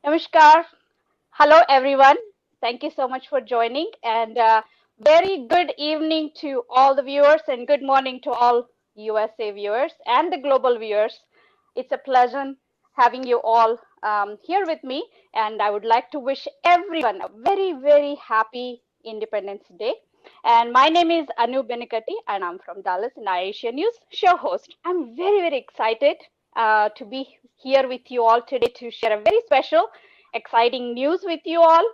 Namaskar. Hello, everyone. Thank you so much for joining, and very good evening to all the viewers, and good morning to all USA viewers and the global viewers. It's a pleasure having you all here with me, and I would like to wish everyone a very, very happy Independence Day. And my name is Anu Benikati, and I'm from Dallas in Asia News, show host. I'm very, very excited to be here with you all today to share a very special, exciting news with you all.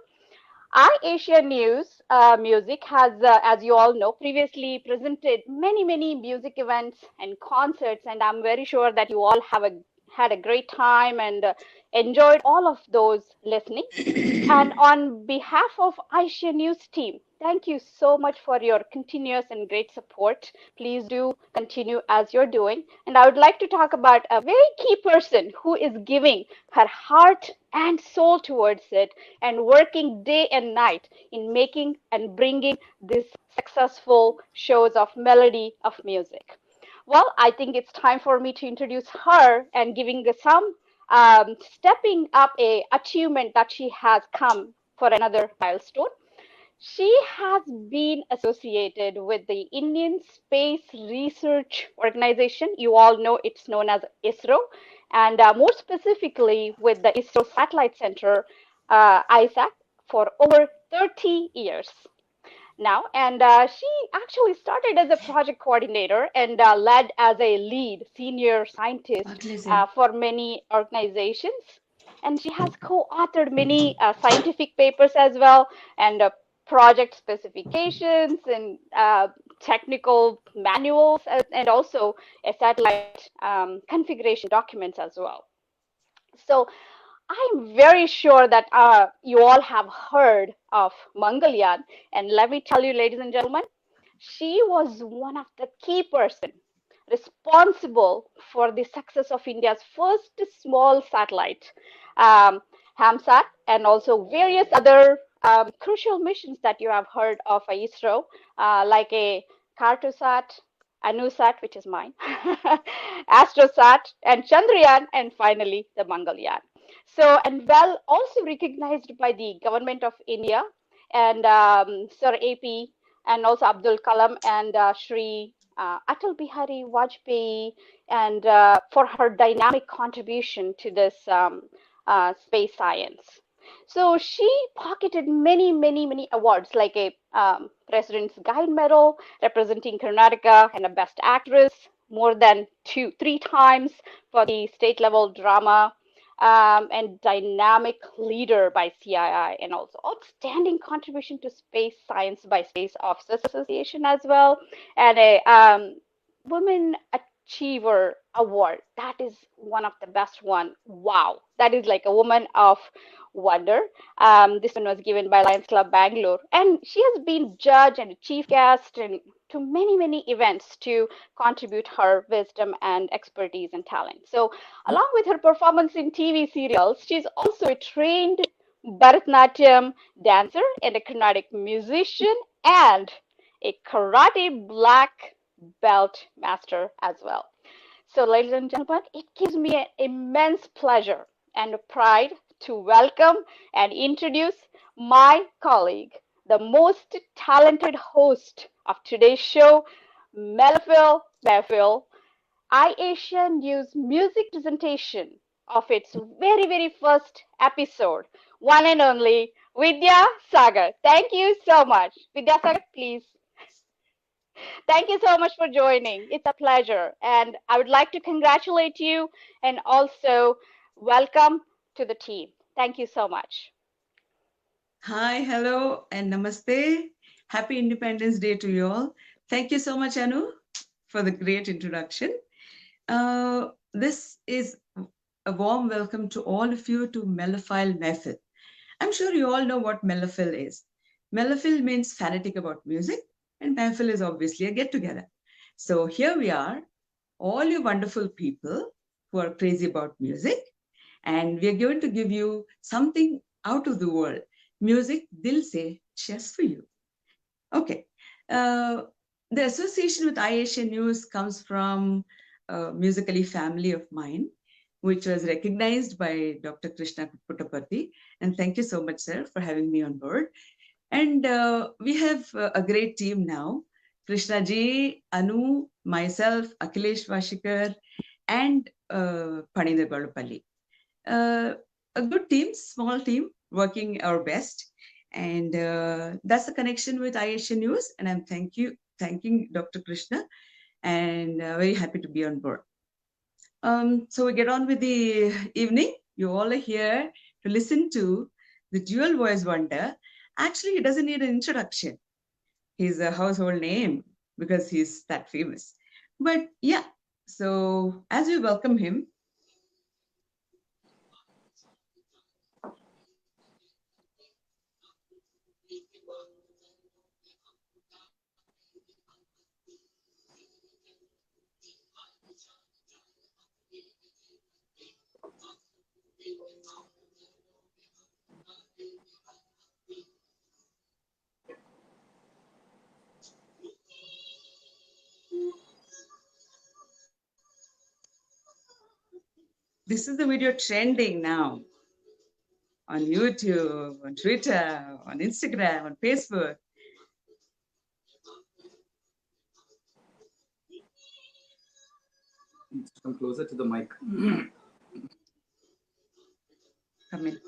iAsia News Music has, as you all know, previously presented many music events and concerts, and I'm very sure that you all had a great time and enjoyed all of those listening. And on behalf of iAsia News team, thank you so much for your continuous and great support. Please do continue as you're doing. And I would like to talk about a very key person who is giving her heart and soul towards it and working day and night in making and bringing these successful shows of melody of music. Well, I think it's time for me to introduce her and giving some stepping up a achievement that she has come for another milestone. She has been associated with the Indian Space Research Organization. You all know it's known as ISRO, and more specifically with the ISRO Satellite Center, ISAC, for over 30 years now. And she actually started as a project coordinator and led as a lead senior scientist for many organizations. And she has co-authored many scientific papers as well, and project specifications and technical manuals, and also a satellite configuration documents as well. So I'm very sure that you all have heard of Mangalyaan. And let me tell you, ladies and gentlemen, she was one of the key person responsible for the success of India's first small satellite, um, HAMSAT, and also various other crucial missions that you have heard of ISRO, like a Cartosat, ANUSAT, which is mine, AstroSat, and Chandrayaan, and finally the Mangalyaan. So, and well, also recognized by the government of India and Sir AP and also Abdul Kalam and Shri Atal Bihari Vajpayee, and for her dynamic contribution to this space science. So she pocketed many awards like a President's Guide Medal representing Karnataka and a Best Actress, more than three times for the state level drama, and dynamic leader by CII, and also outstanding contribution to space science by Space Officers Association as well, and a Women Achiever Award. That is one of the best one. Wow, that is like a woman of wonder. This one was given by Lions Club Bangalore, and she has been judge and a chief guest and to many events to contribute her wisdom and expertise and talent. So, along with her performance in TV serials, she's also a trained Bharatanatyam dancer and a Carnatic musician and a karate black belt master as well. So, ladies and gentlemen, it gives me an immense pleasure and pride to welcome and introduce my colleague, the most talented host of today's show, Melville Mehfil, iAsia News music presentation of its very first episode, one and only Vidya Sagar. Thank you so much. Vidya Sagar, please. Thank you so much for joining. It's a pleasure. And I would like to congratulate you and also welcome to the team. Thank you so much. Hi, hello, and namaste. Happy Independence Day to you all. Thank you so much, Anu, for the great introduction. This is a warm welcome to all of you to Melophile Mehfil. I'm sure you all know what Melophile is. Melophile means fanatic about music, and Mehfil is obviously a get together. So here we are, all you wonderful people who are crazy about music, and we are going to give you something out of the world. Music, dil se, just for you. Okay. Uh, the association with iAsia News comes from a musically family of mine. which was recognized by Dr. Krishna Puttaparthi. And thank you so much, sir, for having me on board. And we have a great team now. Krishna ji, Anu, myself, Akhilesh Vashikar, and Paninder Balupalli. A good team, small team, working our best. And that's the connection with IASA News. And I'm thanking Dr. Krishna, and very happy to be on board. So we get on with the evening. You all are here to listen to the dual voice wonder. Actually, he doesn't need an introduction. He's a household name because he's that famous. But yeah, so as we welcome him, this is the video trending now on YouTube, on Twitter, on Instagram, on Facebook. Come closer to the mic. Come in.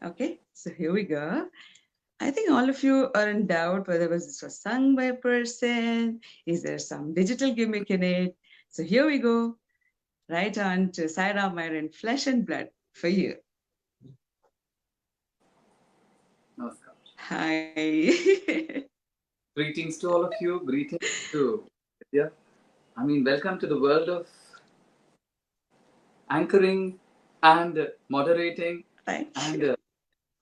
Okay, so here we go. I think all of you are in doubt whether this was sung by a person. Is there some digital gimmick in it? So here we go, right on to Sai Ram Myron, Flesh and Blood for you. Namaskar. Hi. Greetings to all of you. Greetings to Vidya. I mean, welcome to the world of anchoring and moderating. Thank you. And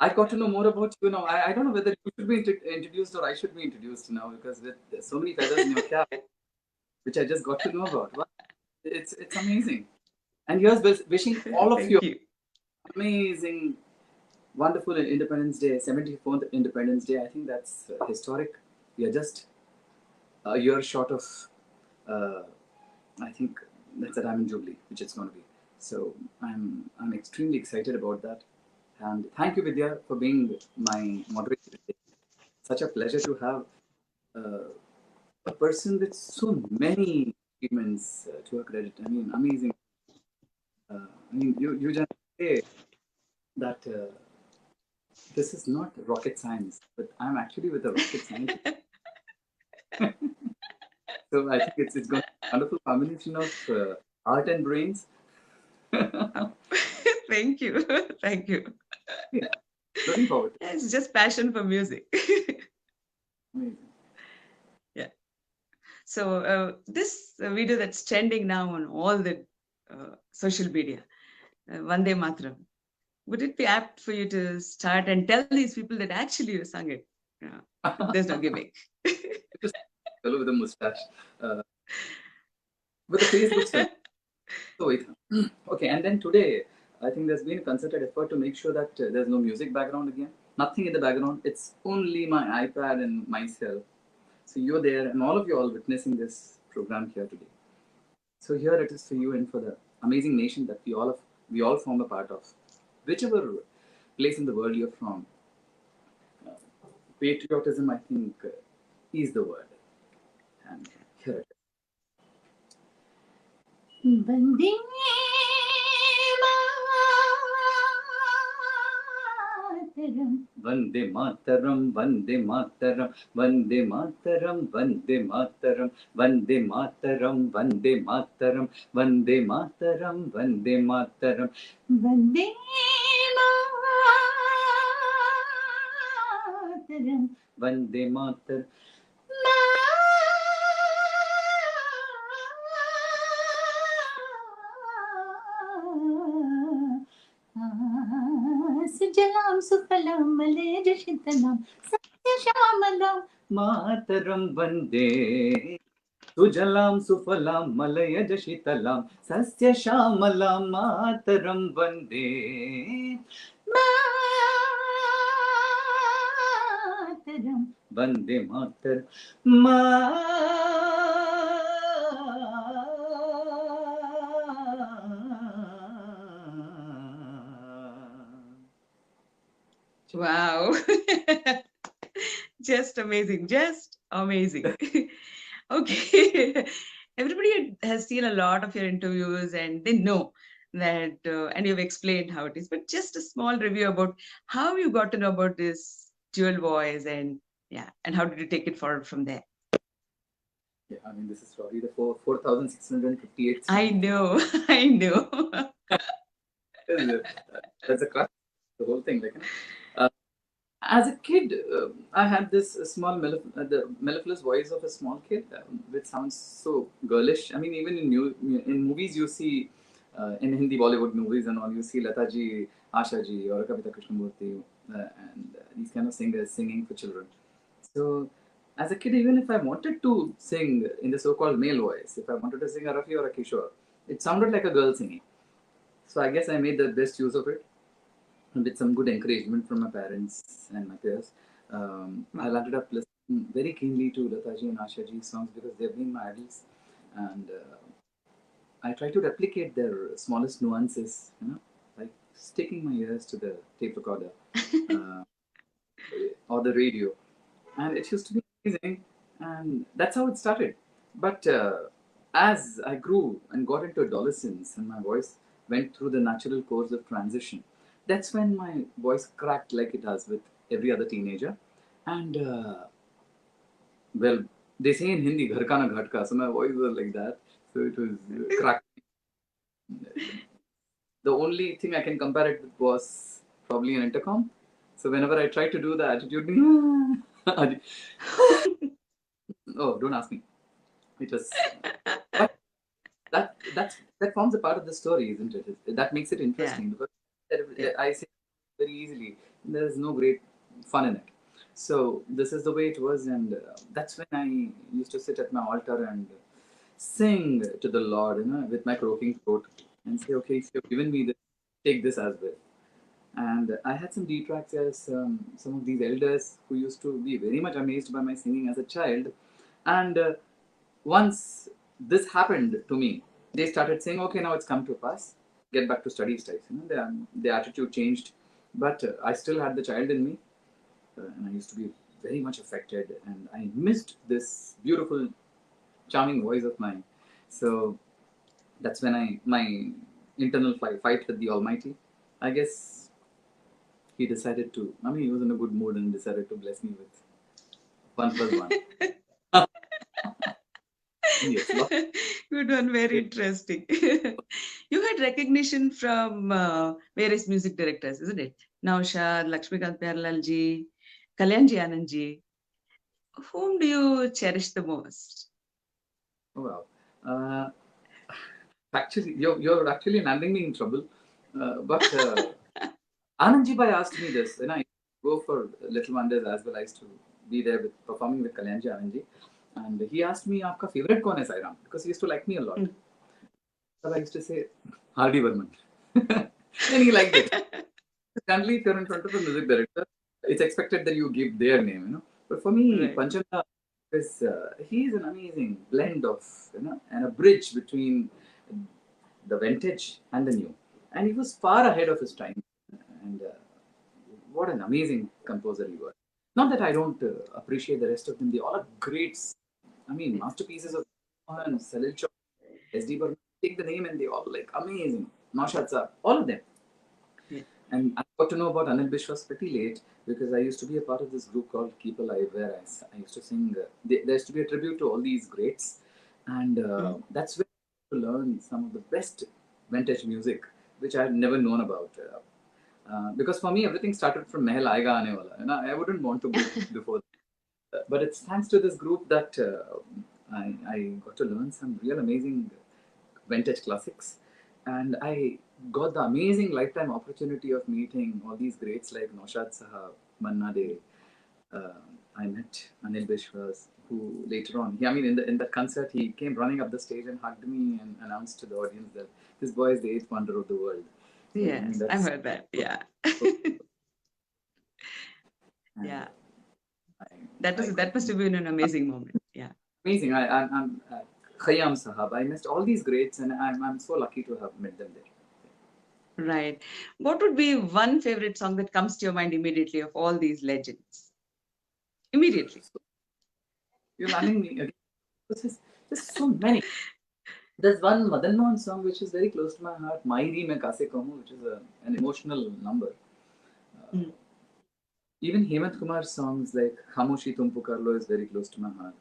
I got to know more about you now. I don't know whether you should be introduced or I should be introduced now, because there's so many feathers in your cap, which I just got to know about. Wow. It's amazing. And here's wishing all of you amazing, wonderful Independence Day, 74th Independence Day. I think that's historic. We are just a year short of, I think that's a Diamond Jubilee, which it's going to be. So I'm extremely excited about that. And thank you, Vidya, for being my moderator today. Such a pleasure to have a person with so many achievements to her credit. I mean, amazing. I mean, you just say that this is not rocket science, but I'm actually with a rocket science. So I think it's going to be a wonderful combination of art and brains. Thank you. Thank you. Yeah. Looking forward. It's just passion for music. Amazing. Yeah. So this video that's trending now on all the social media, Vande Mataram, would it be apt for you to start and tell these people that actually you sung it? There's no gimmick. Just fellow with a mustache. With a Facebook stuff. So wait. Okay, and then today, I think there's been a concerted effort to make sure that there's no music background again. Nothing in the background. It's only my iPad and myself. So you're there, and all of you are witnessing this program here today. So here it is for you and for the amazing nation that we all form a part of. Whichever place in the world you're from, patriotism, I think, is the word. And here it is. Vande Mataram, Vande Mataram, Vande Mataram, Vande Mataram, Vande Mataram, Vande Mataram, Vande Mataram, Vande Mataram, Vande Mataram, Vande Mataram. Sujalam Sufalam Malej Shitalam Satya Shamalam मातरम वन्दे सुजलां सुफलां मलयज शीतलां सस्यश्यामलां मातरं वन्दे मातरं वन्दे मातर मा Wow. Just amazing. Just amazing. Okay. Everybody has seen a lot of your interviews and they know that, and you've explained how it is, but just a small review about how you got to know about this dual voice and yeah, and how did you take it forward from there? Yeah, I mean, this is probably the 4,658th I time. know, I know. That's a class, the whole thing. Like, as a kid, I had this small, the mellifluous voice of a small kid, which sounds so girlish. I mean, even in movies, you see, in Hindi Bollywood movies and all, you see Lata ji, Asha ji, or Kavita Krishnamurti, and these kind of singers singing for children. So, as a kid, even if I wanted to sing in the so-called male voice, if I wanted to sing a Rafi or a Kishore, it sounded like a girl singing. So I guess I made the best use of it, and with some good encouragement from my parents and my peers. I landed up listening very keenly to Lataji and Ashaji's songs because they've been my idols, and I try to replicate their smallest nuances, like sticking my ears to the tape recorder uh, or the radio, and it used to be amazing, and that's how it started. But as I grew and got into adolescence, and my voice went through the natural course of transition, that's when my voice cracked like it does with every other teenager. And well, they say in Hindi, "Ghar ka na ghat ka," so my voice was like that. So it was cracked. The only thing I can compare it with was probably an intercom. So whenever I tried to do the attitude, oh, don't ask me. It was, but that forms a part of the story, isn't it? That makes it interesting because I say very easily. There's no great fun in it. So this is the way it was, and that's when I used to sit at my altar and sing to the Lord, with my croaking throat, and say, "Okay, so you've given me this, take this as well." And I had some detractors, some of these elders who used to be very much amazed by my singing as a child, and once this happened to me, they started saying, "Okay, now it's come to pass. Get back to study styles." The attitude changed, but I still had the child in me, and I used to be very much affected, and I missed this beautiful, charming voice of mine. So that's when my internal fight with the Almighty. I guess he decided to. I mean, he was in a good mood and decided to bless me with 1+1. Yes, Good one, very interesting. You had recognition from various music directors, isn't it? Naushad, Lakshmikant Pyarelal ji, Kalyanji Anand ji. Whom do you cherish the most? oh, wow. Actually, you're actually landing me in trouble. But Anandji Bhai asked me this, and I go for Little Wonders as well. I used to be there with performing with Kalyanji Anandji, and he asked me, "Aapka favorite kaun hai, Sairam?" Because he used to like me a lot. So I used to say, Hardy Burman, and he liked it. Currently, if you're in front of a music director, it's expected that you give their name. But for me, Right. Panchanda is he's an amazing blend of and a bridge between the vintage and the new. And he was far ahead of his time. And what an amazing composer he was. Not that I don't appreciate the rest of them; they all are greats. I mean, masterpieces of and Salil Chowk, SD Burman. Take the name and they all like amazing. Naushad Saab, all of them. Yeah. And I got to know about Anil Bishwas pretty late because I used to be a part of this group called Keep Alive, where I used to sing. There used to be a tribute to all these greats, and that's where I learn some of the best vintage music, which I had never known about. Because for me, everything started from Mehal Aayega Aane Wala, and I wouldn't want to go before. But it's thanks to this group that I got to learn some real amazing vintage classics. And I got the amazing lifetime opportunity of meeting all these greats like Naushad Sahab, Manna De, I met Anil Bishwas, who later on, in the concert, he came running up the stage and hugged me and announced to the audience that this boy is the eighth wonder of the world. So, Yes, I've heard that. Yeah. Yeah. That must have been an amazing moment. Yeah. Amazing. I'm Khayyam Sahab. I missed all these greats, and I'm so lucky to have met them there. Right. What would be one favorite song that comes to your mind immediately of all these legends? Immediately. You're landing me again. There's so many. There's one Madan Mohan song which is very close to my heart, Mairi Mein Kaise Kahu, which is an emotional number. Even Hemant Kumar's songs like Khamoshi Tum Pukar Lo is very close to my heart.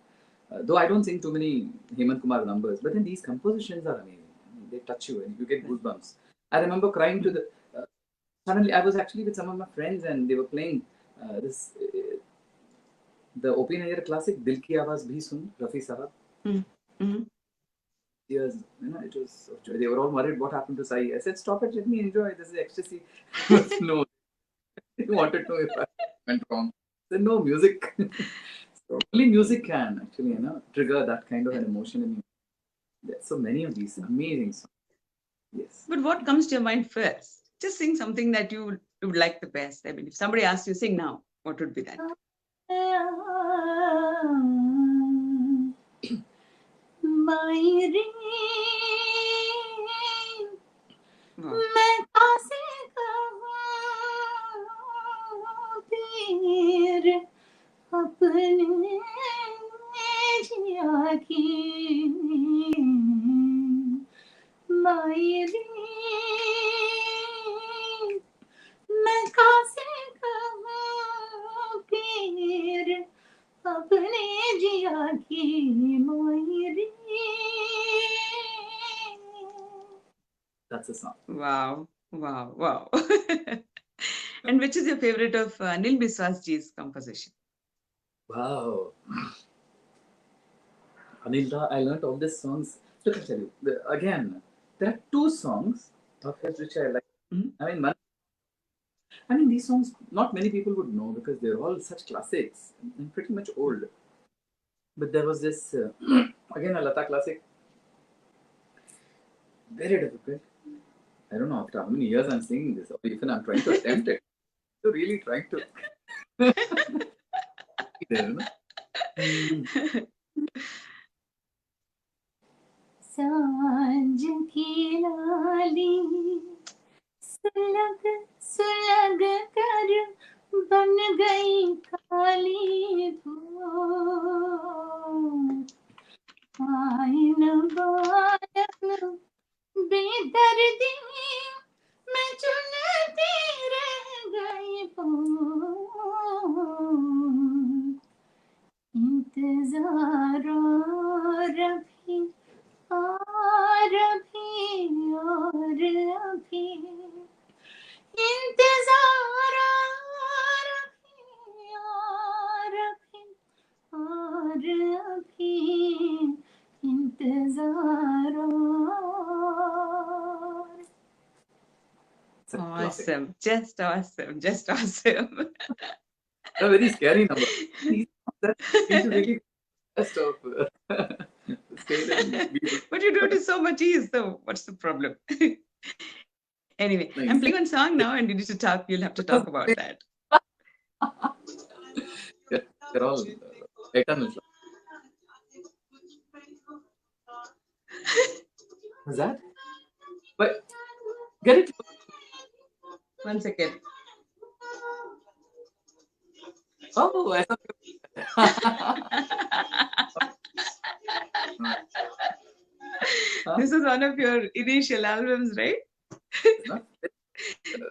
Though I don't sing too many Hemant Kumar numbers, but then these compositions are amazing. I mean, they touch you and you get goosebumps. I remember crying to the. Suddenly, I was actually with some of my friends and they were playing the O.P. Nayyar classic Dil Ki Awaaz Bhi Sun, Rafi Sahab. Tears, it was of joy. They were all worried what happened to Sai. I said, stop it, let me enjoy. This is ecstasy. No, they wanted to know if I went wrong. I said, no, music. So only music can actually, trigger that kind of an emotion in you. There's so many of these amazing songs. Yes. But what comes to your mind first? Just sing something that you would like the best. I mean, if somebody asks you, sing now, what would be that? Mairi मैं कासे कहूँ पीर अपने जिया की मायरी मैं कासे कहूँ पीर अपने जिया की मायरी. That's a song. Wow. And which is your favorite of Anil Biswas ji's composition? Wow. Anilda, I learned all these songs. Look, I'll tell you. Again, there are two songs of his which I like. I mean, these songs, not many people would know because they're all such classics and pretty much old. But there was this, again, a Lata classic. Very difficult. I don't know after how many years I'm singing this, or even I'm trying to attempt it. So really trying to. सांझ की लाली सुलग सुलग कर बन गई काली धूप आइन बालक बेदर्दी मैं चुनती रह गई इंतजार और अभी और अभी इंतजार और अभी इंतजार Awesome. Just awesome. A very scary number. He's really best of But you do it with so much ease, so what's the problem? Anyway, Nice. I'm playing one song now and you need to talk. You'll have to talk about that. They're all eternal. What's that? But get it. 1 second. Oh, I thought. This is one of your initial albums, right?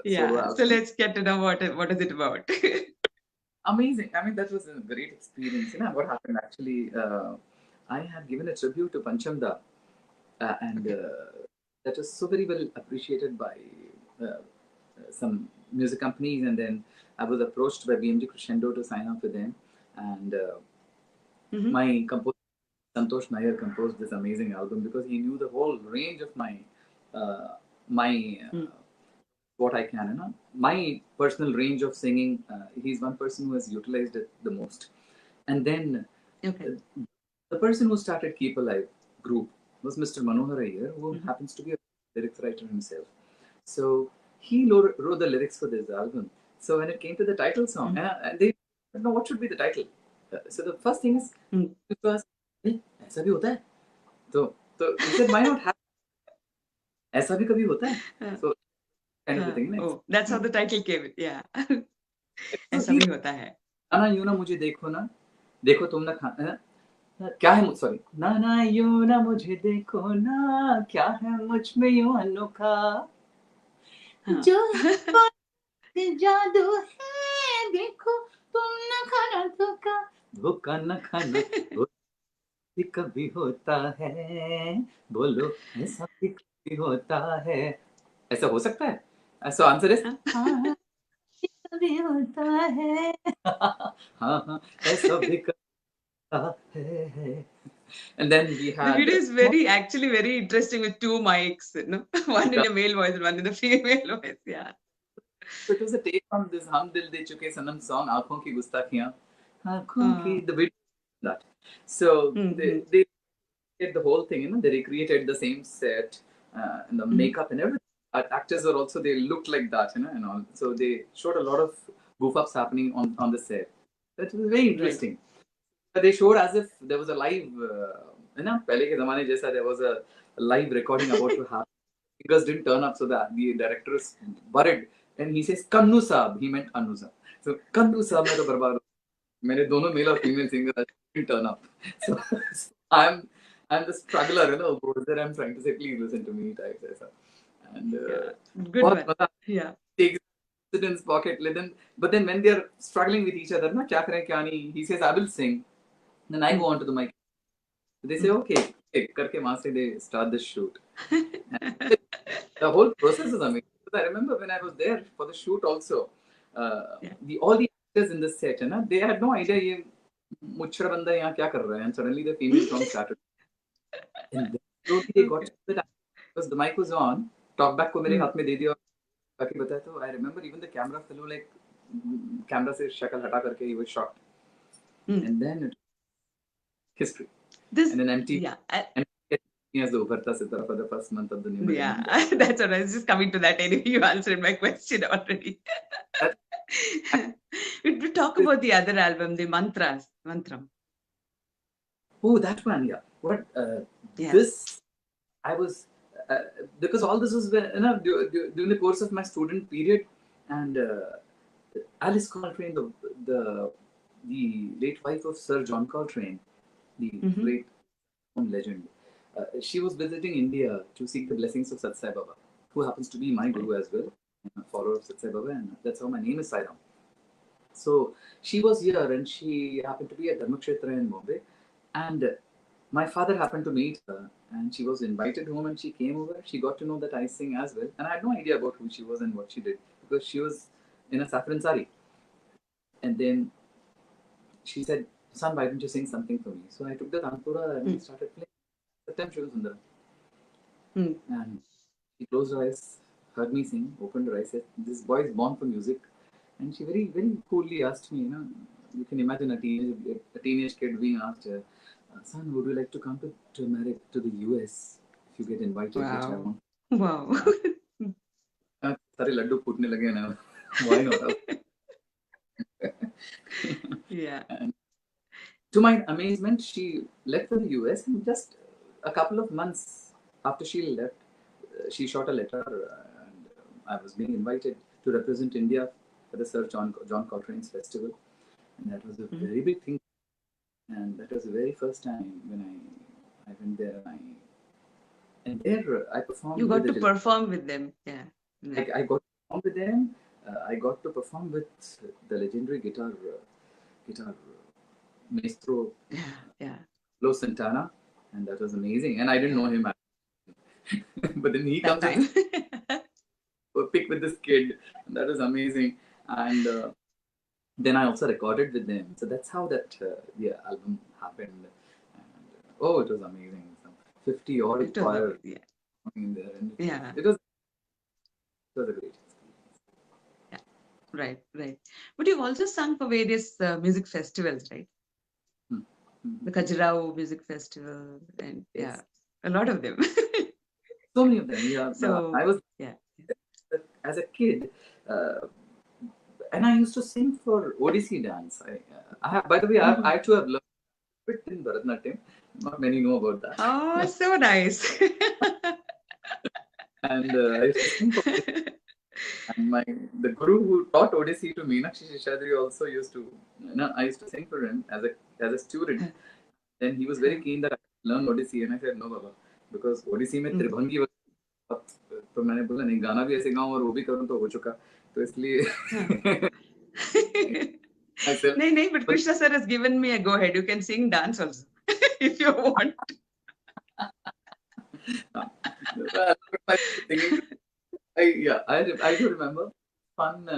Yeah. So let's get to know what is it about. Amazing. I mean, that was a great experience. What happened actually? I had given a tribute to Panchamda, and that was so very well appreciated by some music companies. And then I was approached by BMG Crescendo to sign up with them. And my composer, Santosh Nair, composed this amazing album because he knew the whole range of what I can, my personal range of singing. He's one person who has utilized it the most. And then Okay. the person who started Keep Alive group was Mr. Manohar Iyer, who Mhm. happens to be a lyrics writer himself. So he wrote the lyrics for this album. So when it came to the title song, and they didn't know what should be the title. So the first thing is, because ऐसा भी होता है. So he said, why not have ऐसा भी कभी होता है. So kind of a thing. Oh, that's how the title came. Yeah. So ऐसा भी होता है. ना यूं ना मुझे देखो ना, देखो तुम ना क्या है, सॉरी, ना यूं ना मुझे देखो ना, क्या है मुझ में यूं अनोखा, हाँ. जो है जादू है, देखो तुम न खाना धोखा. धोखा न खाना भी कभी होता है, बोलो ऐसा भी कभी होता है. ऐसा हो सकता है. So answer is हाँ, कभी होता है. हाँ, ऐसा भी कभी होता है. And then we The had video is actually very interesting with two mics, you know, one in the male voice and one in the female voice. Yeah. So it was a take on this "हम दिल दे चुके सनम" song, आँखों की गुस्ताखियाँ, आँखों की, the video that. So they did the whole thing, you know, they recreated the same set and the makeup and everything. Actors were also, they looked like that, you know, and all. So they showed a lot of goof ups happening on the set. That was very interesting. But they showed as if there was a live, you know, पहले के ज़माने जैसा there was a live recording about to happen. Fingers didn't turn up, so the director is worried, and he says Kannu Saab. He meant Annu Saab. So Kannu Saab में तो बर्बाद हो. मेरे दोनों male और female singer didn't turn up. So I'm the struggler, you know, over there. I'm trying to say, please listen to me, type ऐसा. And Good बहुत one. मजा Yeah. takes it in his pocket. But then when they're struggling with each other, ना क्या करें क्या नहीं, he says I will sing. Then I go onto the mic. They say okay, करके वहाँ से they start the shoot. The whole process is amazing. Because I remember when I was there for the shoot also, all the actors in the set, na, they had no idea ये मुच्छर बंदा यहाँ क्या कर रहा है, and suddenly the female song started. And then slowly they got to that because the mic was on, talk back को मेरे हाथ में दे दिया, बाकी बताया तो I remember even the camera fellow like camera से शक्ल हटा करके he was shocked. And then it history. This, And then MTV. yeah. As the Ubarta Sitara for the first month of the new millennium. Yeah, that's what I was just coming to that anyway. You answered my question already. We talk about the other album, the Mantram. Oh, that one, yeah. What Yeah. this I was because all this was when, you know, during the course of my student period, and Alice Coltrane, the late wife of Sir John Coltrane, the great legend, she was visiting India to seek the blessings of Sat Sai Baba, who happens to be my guru as well, a follower of Sat Sai Baba, and that's how my name is Sai Ram. So she was here, and she happened to be at Dharmakshetra in Bombay, and my father happened to meet her, and she was invited home, and she came over. She got to know that I sing as well, and I had no idea about who she was and what she did because she was in a saffron sari. And then she said, "Son, why don't you sing something for me?" So I took the tanpura and we started playing. Satyam Shiva Sundaram. And she closed her eyes, heard me sing, opened her eyes, said, "This boy is born for music." And she very, very coolly asked me, you know, you can imagine a teenage kid being asked, "Son, would you like to come to marry to the US if you get invited?" Which I want. Wow. सारे लड्डू फूटने लगे ना. Why not? Yeah. And to my amazement, she left for the US, and just a couple of months after she left, she shot a letter, and I was being invited to represent India for the Sir John Coltrane's festival, and that was a very big thing. And that was the very first time when I went there, and there I performed. You got with to perform with them. Yeah. I got to perform with them. I got to perform with the legendary guitar maestro, Lo Santana, and that was amazing. And I didn't know him, but then he comes and pick with this kid, and that was amazing. And then I also recorded with them, so that's how that album happened. And, it was amazing. 50 odd choir in there, and it was a great experience. Right. But you've also sung for various music festivals, right? the Khajuraho Music Festival, and Yes. a lot of them. So many of them. Yeah. So I was yeah. as a kid, and I used to sing for Odissi dance. I have, by the way, I too have learned a bit in Bharatanatyam. Not many know about that. Oh, so nice. And I used to sing for and the guru who taught Odissi to Meenakshi Shishadri also used to, I used to sing for him as a student. Then he was very keen that I learn Odissi, and I said no, Baba, because Odissi में त्रिभंगी वगैरह, तो मैंने बोला नहीं, गाना भी ऐसे गाऊं और वो भी करूं तो हो चुका, तो इसलिए I said, No, but Krishna sir has given me a go ahead. You can sing dance also if you want. I do remember fun.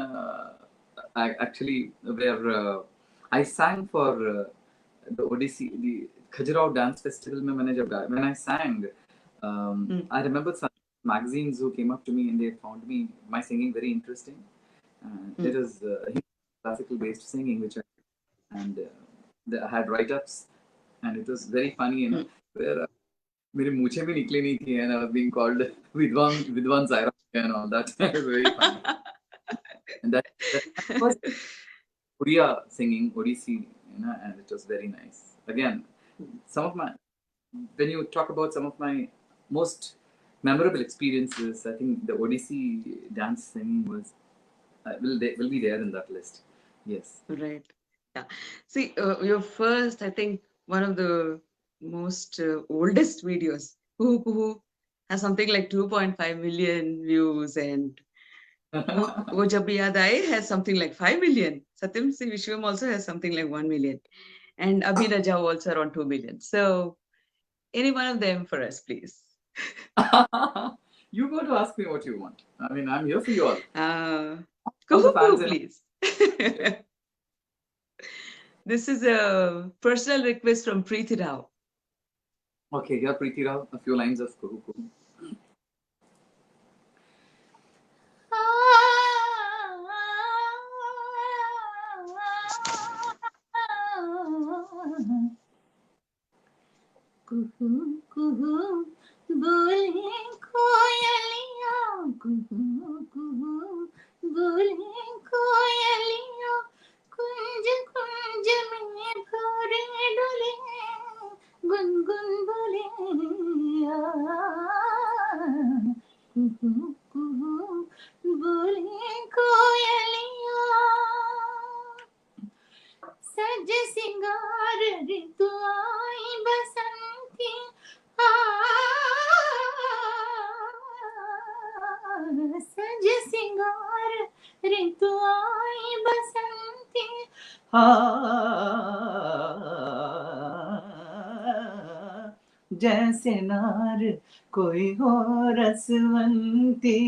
I actually where I sang for the Odissi, the Khajuraho Dance Festival. में मैंने जब गाया, when I sang, I remember some magazines who came up to me and they found my singing very interesting. It is classical based singing, which I had write-ups, and it was very funny, where मेरे मूछें भी निकली नहीं थी, and I was being called Vidwan Zaira and all that. It was very funny. And that was Oriya singing Odissi, and it was very nice. Again, when you talk about some of my most memorable experiences, I think the Odissi dance singing will be there in that list. Yes. Right. Yeah. See, your first, I think, one of the most oldest videos, Kuhu Kuhu, has something like 2.5 million views, and Wo Jab Yaad Aaye has something like 5 million. Satyam Se Vishwam also has something like 1 million. And Abhi Na Jao also around 2 million. So, any one of them for us, please. You got to ask me what you want. I mean, I'm here for you all. Kuhu the fans Kuhu, please. This is a personal request from Preeti Rao. Okay, here Preeti Rao, a few lines of Kuhu Kuhu. कुहू कुहू बोले कोयलिया, कुहू कुहू बोले कोयलिया, कुंज कुंज में भोरे डोले, गुनगुन बोले कुहू कुहू बोले कोयलिया, सज सिंगार ऋतु आई बसंती, सज सिंगार ऋतु आई बसंती, जैसे नार कोई हो रसवंती,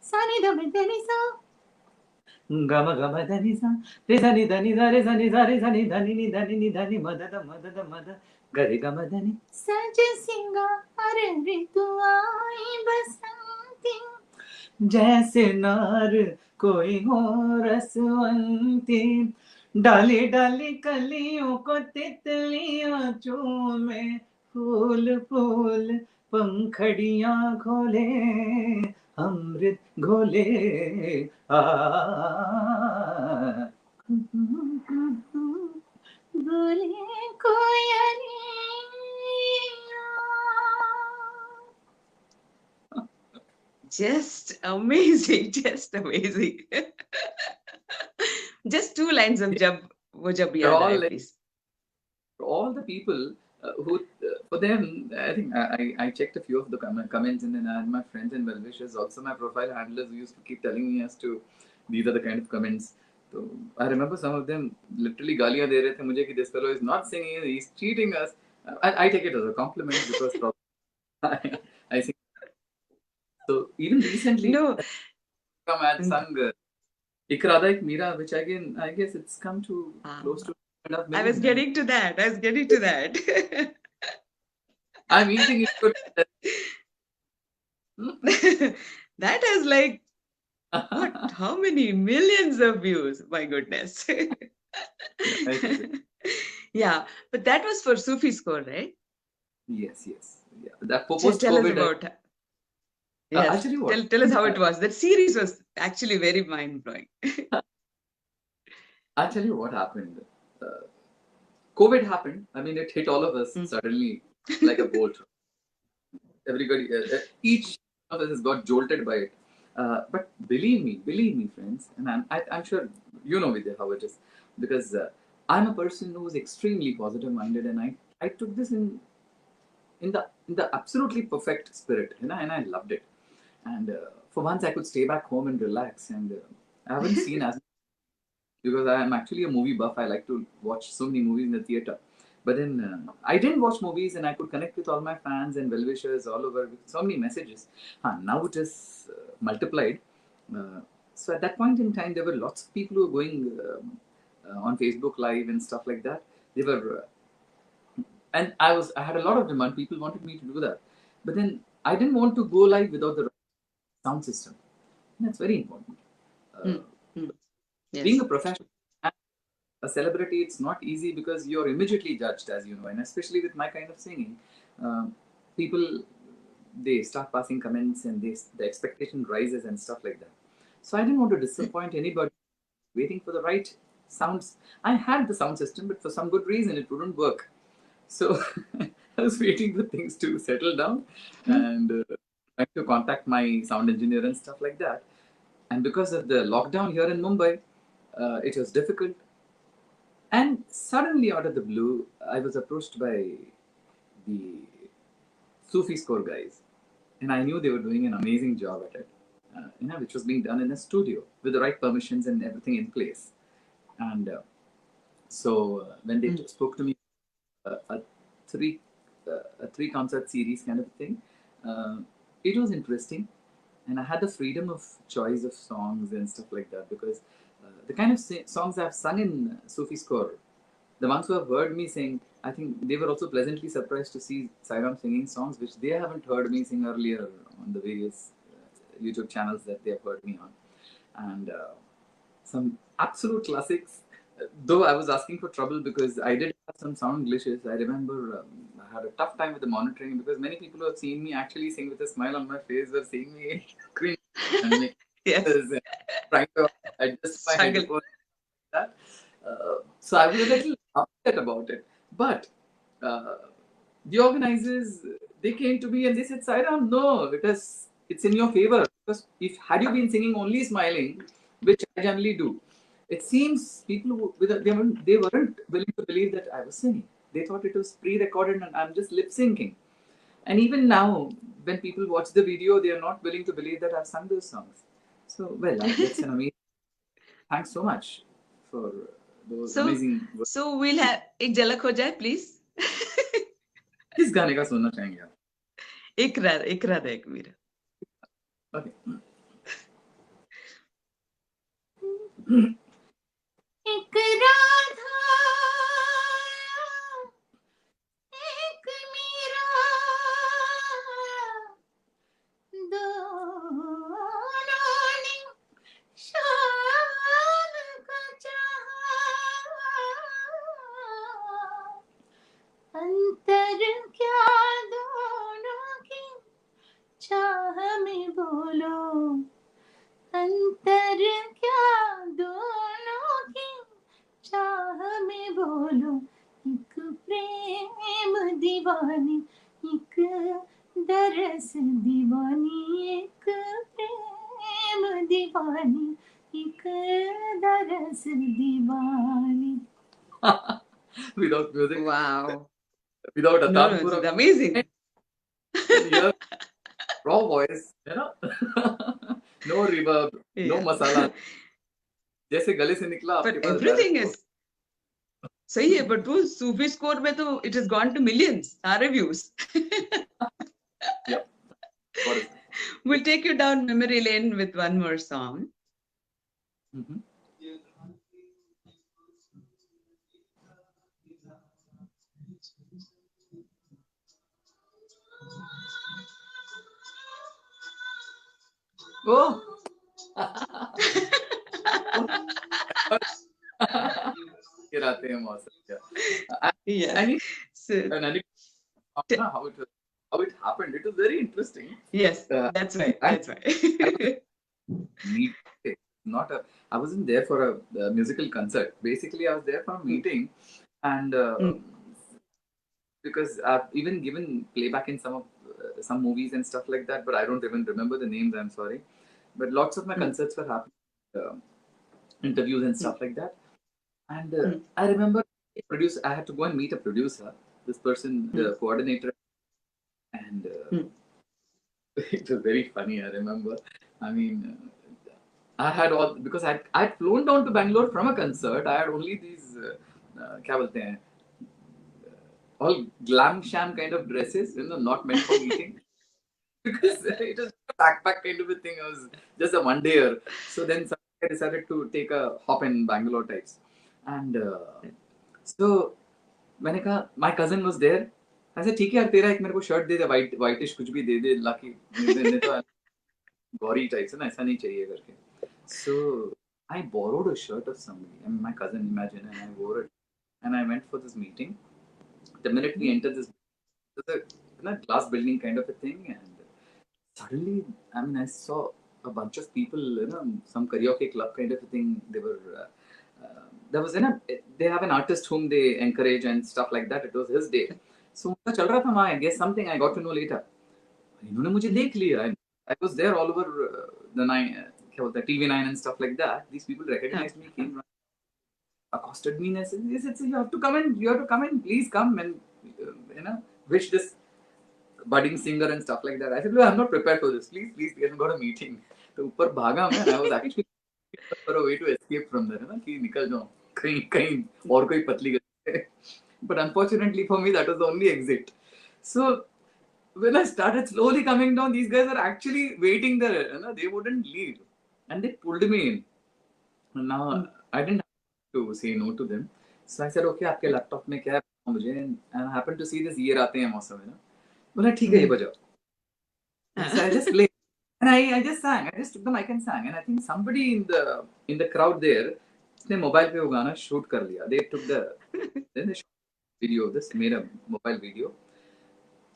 सानी दम दनी सा गम गम धनि सा रे धनि धनि ध रे धनि ध रे धनि धनि नि धनि नि धनि मद द मद गरे गम धनि, सज सिंगार ऋतु आई बसंती, जैसे नार कोई हो रसवंती, डाली डाली कलियों को तितलियां चूमे, फूल फूल पंखड़ियां खोले, अमृत घोले बोले कोयलिया. Just amazing, just amazing. Just 2 lines of Jab Wo Jab Yaad Aaye, please. all the people who for them, I think I checked a few of the comments, and then I had my friends and well-wishers, also my profile handlers, who used to keep telling me as to these are the kind of comments. So I remember some of them literally gaaliyan de rahe the mujhe ki this fellow is not singing, he's cheating us. I take it as a compliment, because I think so. Even recently, No. come and sung Ikrada Ek Meera, which again I guess it's come to close to 2.5 million. I was getting to that. I'm eating it good. That has like what? How many millions of views? My goodness. Yeah, but that was for Sufi Score, right? Yes, yes. Yeah. That Tell post us COVID. about I'll yes. tell you what. Tell us how it was. That series was actually very mind blowing. I'll tell you what happened. COVID happened. I mean, it hit all of us Mm. suddenly like a bolt. Everybody, each of us has got jolted by it. But believe me, friends, and I'm sure you know Vidya how it is, because I'm a person who's extremely positive minded, and I took this in the absolutely perfect spirit, and I loved it. And for once, I could stay back home and relax, and I haven't seen as because I am actually a movie buff. I like to watch so many movies in the theater. But then I didn't watch movies and I could connect with all my fans and well wishers all over with so many messages. Now it is multiplied. Uh, so at that point in time, there were lots of people who were going on Facebook Live and stuff like that. They were, and I had a lot of demand. People wanted me to do that, but then I didn't want to go live without the sound system. And that's very important. Mm, mm. Being Yes. a professional, a celebrity, it's not easy because you're immediately judged, as you know, and especially with my kind of singing, people, they start passing comments and the expectation rises and stuff like that. So I didn't want to disappoint anybody waiting for the right sounds. I had the sound system, but for some good reason it wouldn't work. So I was waiting for things to settle down and trying to contact my sound engineer and stuff like that. And because of the lockdown here in Mumbai, it was difficult. And suddenly, out of the blue, I was approached by the Sufi Score guys, and I knew they were doing an amazing job at it, which was being done in a studio with the right permissions and everything in place. And so when they spoke to me, a three a three concert series kind of thing, uh, it was interesting, and I had the freedom of choice of songs and stuff like that because the kind of songs I've sung in Sufi Score, the ones who have heard me sing, I think they were also pleasantly surprised to see Sairam singing songs which they haven't heard me sing earlier on the various YouTube channels that they have heard me on. And some absolute classics. Though I was asking for trouble because I did have some sound glitches. I remember I had a tough time with the monitoring because many people who have seen me actually sing with a smile on my face were seeing me cringe and make Yes. trying to adjust my Struggle. headphones. That. So I was a little upset about it. But the organizers, they came to me and they said, Sairam, no, it's in your favor. Because if had you been singing only smiling, which I generally do, it seems people they weren't willing to believe that I was singing. They thought it was pre-recorded and I'm just lip syncing. And even now, when people watch the video, they are not willing to believe that I've sung those songs. So, well, that's an amazing. Thanks so much for those amazing words. So we'll have एक झलक हो जाए, please. किस गाने का सुनना चाहेंगे आप? इकरार एक मेरा. Okay. एक राधा एक मीरा दोनों ने शाम का चाहा अंतर क्या दोनों की चाह में बोलो अंतर क्या दोनों की चाह में बोलो एक प्रेम दीवानी एक दरस दीवानी एक प्रेम दीवानी एक दरस दीवानी. Without music, Wow. without a No, tanpura, it's amazing. raw voice, no reverb, no Yeah. masala. जैसे गले से निकला आपके But pass everything direct is सही है. But वो Sufi Score में तो it has gone to millions. Our views. Yep. What is it? We'll take you down memory lane with one more song. Mhm. Oh. गिराते हैं मौसम. Yeah. Yes. And So, an anecdote on how it happened. It was very interesting. yes, Uh, that's right. I, That's I was right. meet not a I wasn't there for a musical concert. Basically, I was there for a meeting, and Mm. because I've even given playback in some movies and stuff like that, but I don't even remember the names. I'm sorry, but lots of my Mm. concerts were happening, interviews and stuff like that. And Mm. I remember I had to go and meet a producer. This person, the coordinator, and Mm. it was very funny. I remember. I mean, I had all because I'd flown down to Bangalore from a concert. I had only these क्या बोलते हैं, all glam sham kind of dresses, not meant for meeting. Because it was a backpack kind of a thing. I was just a one dayer. So then I decided to take a hop in Bangalore types. And so मैंने कहा, my cousin was there. I said, ठीक है यार, तेरा एक मेरे को shirt दे दे, whitish कुछ भी दे दे, लाकी नहीं तो गौरी टाइप्स है ना, ऐसा नहीं चाहिए करके. So I borrowed a shirt of somebody, and my cousin, imagine, and I wore it, and I went for this meeting. The minute we entered this, a glass building kind of a thing, and suddenly, I mean, I saw a bunch of people, some karaoke club kind of a thing. They were, there was, they have an artist whom they encourage and stuff like that. It was his day. So, उनका चल रहा था वहाँ, I guess something I got to know later. इन्होंने मुझे देख लिया. I was there all over the क्या बोलते हैं, TV9 and stuff like that. These people recognized me, came, accosted me, and I said, yes, you have to come in, please come and wish this budding singer and stuff like that. I said, no, I'm not prepared for this. Please, we haven't got a meeting. तो ऊपर भागा मैं. I was actually for a way to escape from there, कि निकल जाऊं कहीं और कोई पतली गली. But unfortunately for me, that was the only exit. So when I started slowly coming down, these guys are actually waiting there. They wouldn't leave, and they pulled me in. Now I didn't have to say no to them. So I said, okay, आपके laptop में क्या है मुझे, and I happened to see this ये आते हैं मौसम है ना. बोला ठीक है ये बजाओ. So I just played. And I just sang. I just took the mic and sang. And I think somebody in the crowd there, उसने mobile पे वो गाना shoot कर लिया. They took then they shot video. This made a mobile video.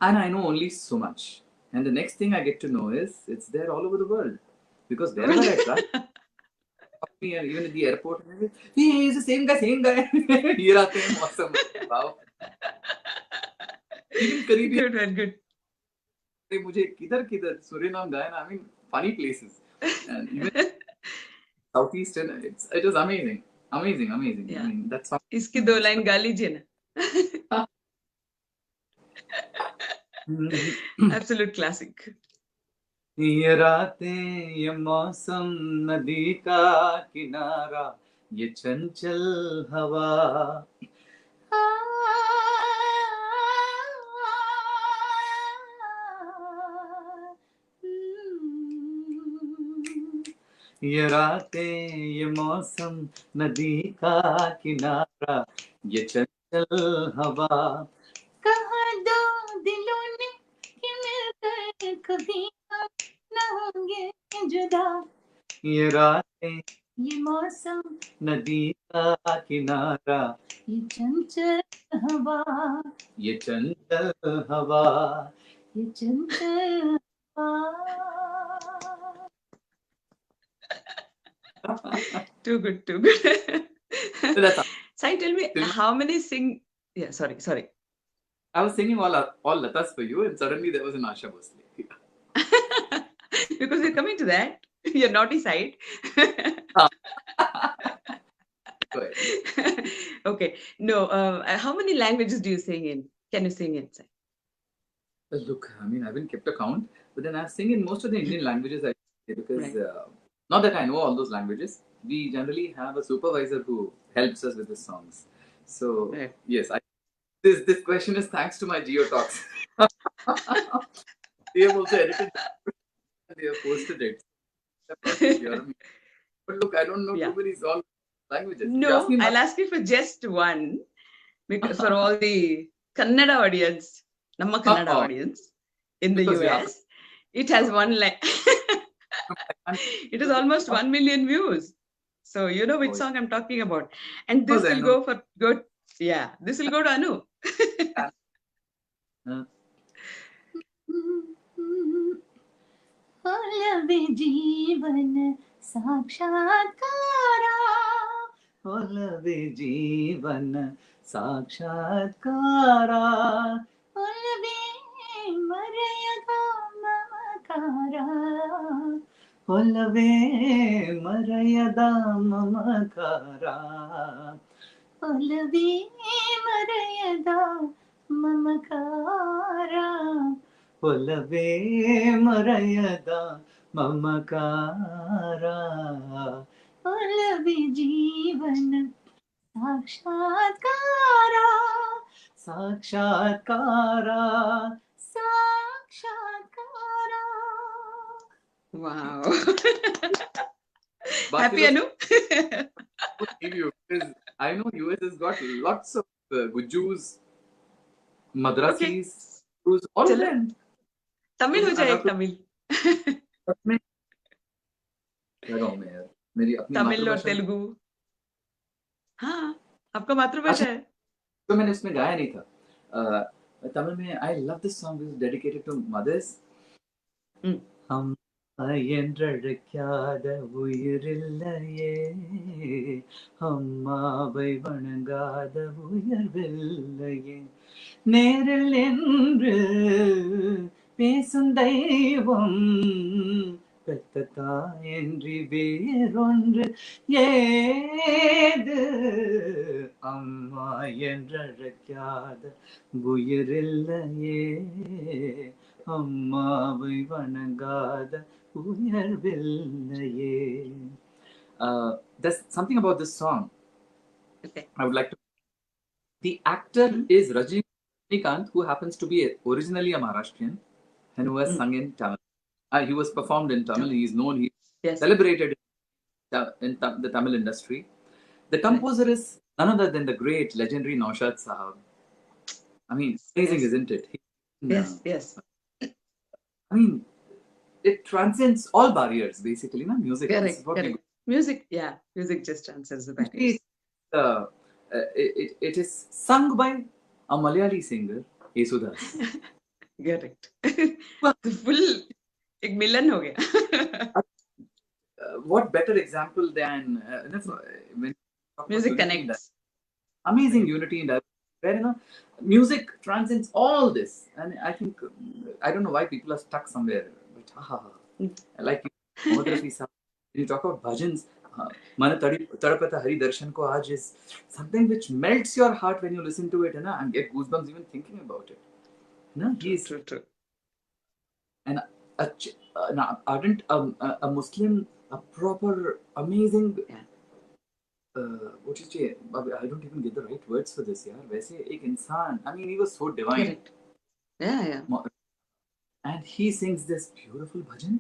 And I know only so much. And the next thing I get to know is it's there all over the world. Because wherever I try, me and even at the airport, hey, he's the same guy. Here आते हैं मौसम. Wow. Even Caribbean. Good. मुझे किधर Suriname, Guyana, I mean funny places, and even Southeast, and it was amazing. Yeah. I mean that's how. इसकी 2 line गा लीजिए ना. Absolute classic. ये रातें, ये मौसम, नदी का किनारा, ये चंचल हवा. ये रातें, ये मौसम, नदी का किनारा, ये चंचल हवा. कहा दो दिलों ने कि मिलकर कभी न होंगे जुदा. ये रातें, ये मौसम, नदी का किनारा, ये चंचल हवा, ये चंचल हवा. ये चंचल हवा. Too good. So that's Sai, tell me, how many sing? Yeah, sorry. I was singing all Latas for you, and suddenly there was an Asha Bhosle. Because we're coming to that, your naughty side. Go ahead. Okay. No, how many languages do you sing in? Can you sing in? Sai? Look, I mean, I haven't kept a count, but then I sing in most of the Indian languages, I say, because not that I know all those languages. We generally have a supervisor who helps us with the songs. So yes, this question is thanks to my Geotalks. They have also edited it. They have posted it. But look, I don't know too many song languages. No, I'll ask you for just one, because for all the Kannada audience, Namma Kannada audience in the US, it has it is almost 1 million views. So you know which song I'm talking about, and this will go Yeah, this will go to Anu. ಒಲವೇ ಜೀವನ ಸಾಕ್ಷಾತ್ಕಾರ ಒಲವೇ ಜೀವನ ಸಾಕ್ಷಾತ್ಕಾರ ಒಲವೇ ಮರೆಯದ ಮಮಕಾರ ಒಲವೇ ಮರೆಯದ ಮಮಕಾರ ಒಲವೇ ಮರೆಯದ ಮಮಕಾರ ಒಲವೇ ಮರೆಯದ ಮಮಕಾರ ಒಲವೇ ಜೀವನ ಸಾಕ್ಷಾತ್ಕಾರ ಸಾಕ್ಷಾತ್ಕಾರ ಸಾಕ್ಷಾತ್ಕಾರ. Wow. But Happy you know, Anu? I know US has got lots of Gujus, Madrasis, Gujus, all of चलो them. तमिल हो जाए, एक आपको- तमिल सच में क्या कहूँ मैं यार, मेरी अपनी तमिल और मातृभाषा में- तेलुगु. हाँ, आपका मातृभाषा है. तो मैंने उसमें गाया नहीं था. तमिल में I love this song. This is dedicated to mothers. हम என்றழைக்காத உயிரில்லையே அம்மாவை வணங்காத உயர்வில்லையே நேரில் நின்று பேசும் தெய்வம் பெத்த தாயின்றி வேறொன்று ஏது அம்மா என்றழைக்காத உயிரில்லையே அம்மாவை வணங்காத உயர்வில்லையே. There's something about this song Okay. I would like to. The actor is Rajinikanth, who happens to be originally a Maharashtrian and who has sung in Tamil. He was performed in Tamil. He is known. He Yes. celebrated in the Tamil industry. The composer is none other than the great legendary Naushad Sahab. I mean, amazing, Yes. isn't it? Yes. Yes. I mean, it transcends all barriers, basically. No? Music. This Correct. is what we Correct. Music. Yeah. Music just transcends the barriers. it is sung by a Malayali singer, Yesudas. Correct. तो full एक मिलन हो गया. What better example than when talk about Music unity and connects. amazing unity and where music transcends all this, and I think I don't know why people are stuck somewhere. But like Mohammad Rafi Sahab, you talk about bhajans. Mana Tadapata Hari Darshan ko aaj is something which melts your heart when you listen to it, and get goosebumps even thinking about it. He's True. an ardent a Muslim, a proper amazing. Yeah. What is it? I don't even get the right words for this. यार वैसे एक इंसान. I mean, he was so divine. Correct. Yeah. And he sings this beautiful bhajan.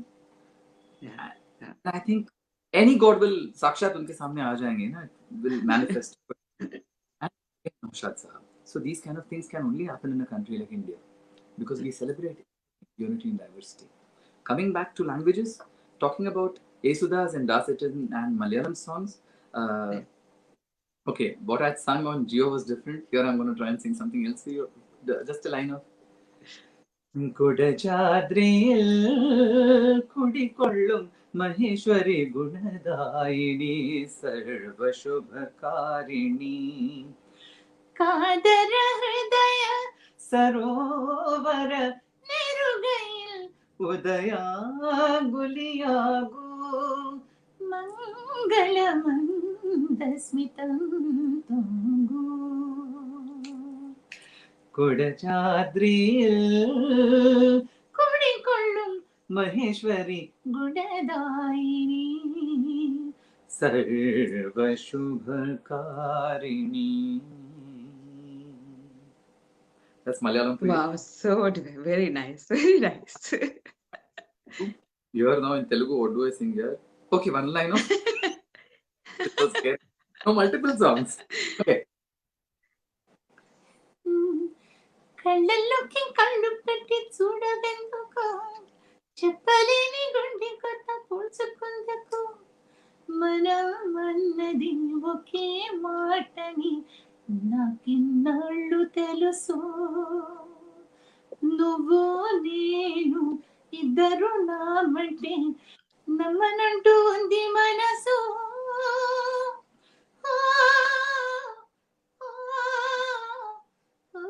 Yeah. And I think any god will साक्षात उनके सामने आ जाएंगे ना, will manifest. And Naushad Sahab. So these kind of things can only happen in a country like India because we celebrate unity and diversity. Coming back to languages, talking about Yesudas and Dasatin and Malayalam songs. Okay, what I sung on Geo was different. Here I'm going to try and sing something else for you. Just a line of കുടചാദ്രിയിൽ കുടികൊള്ളും Maheshwari ഗുണദായിനി സർവശുഭകാരിണി കാതര ഹൃദയ സരോവര നെറുകയിൽ ഉദയാകുലിയാകൂ മംഗളമന്ദസ്മിതം തൂങ്ങൂ കുടചാദ്രിയിൽ കുടികൊള്ളും Maheshwari ഗുണദായിനി സർവശുഭകാരിണി. That's Malayalam for you. Wow, so very nice. Very nice. You are now in Telugu. What do I sing here? Okay, one line of. It was scary. No, multiple songs. Okay. కళ్ళల్లోకి కళ్ళు పెట్టి చూడవెందుకు చెప్పలేని గుండె కొత్త పూల్చుకుందకు మనం అన్నది ఒకే మాటని నాకు నువ్వు నేను ఇద్దరు నామంటే నమ్మనంటూ ఉంది మనసు ఆ, ఆ, ఆ,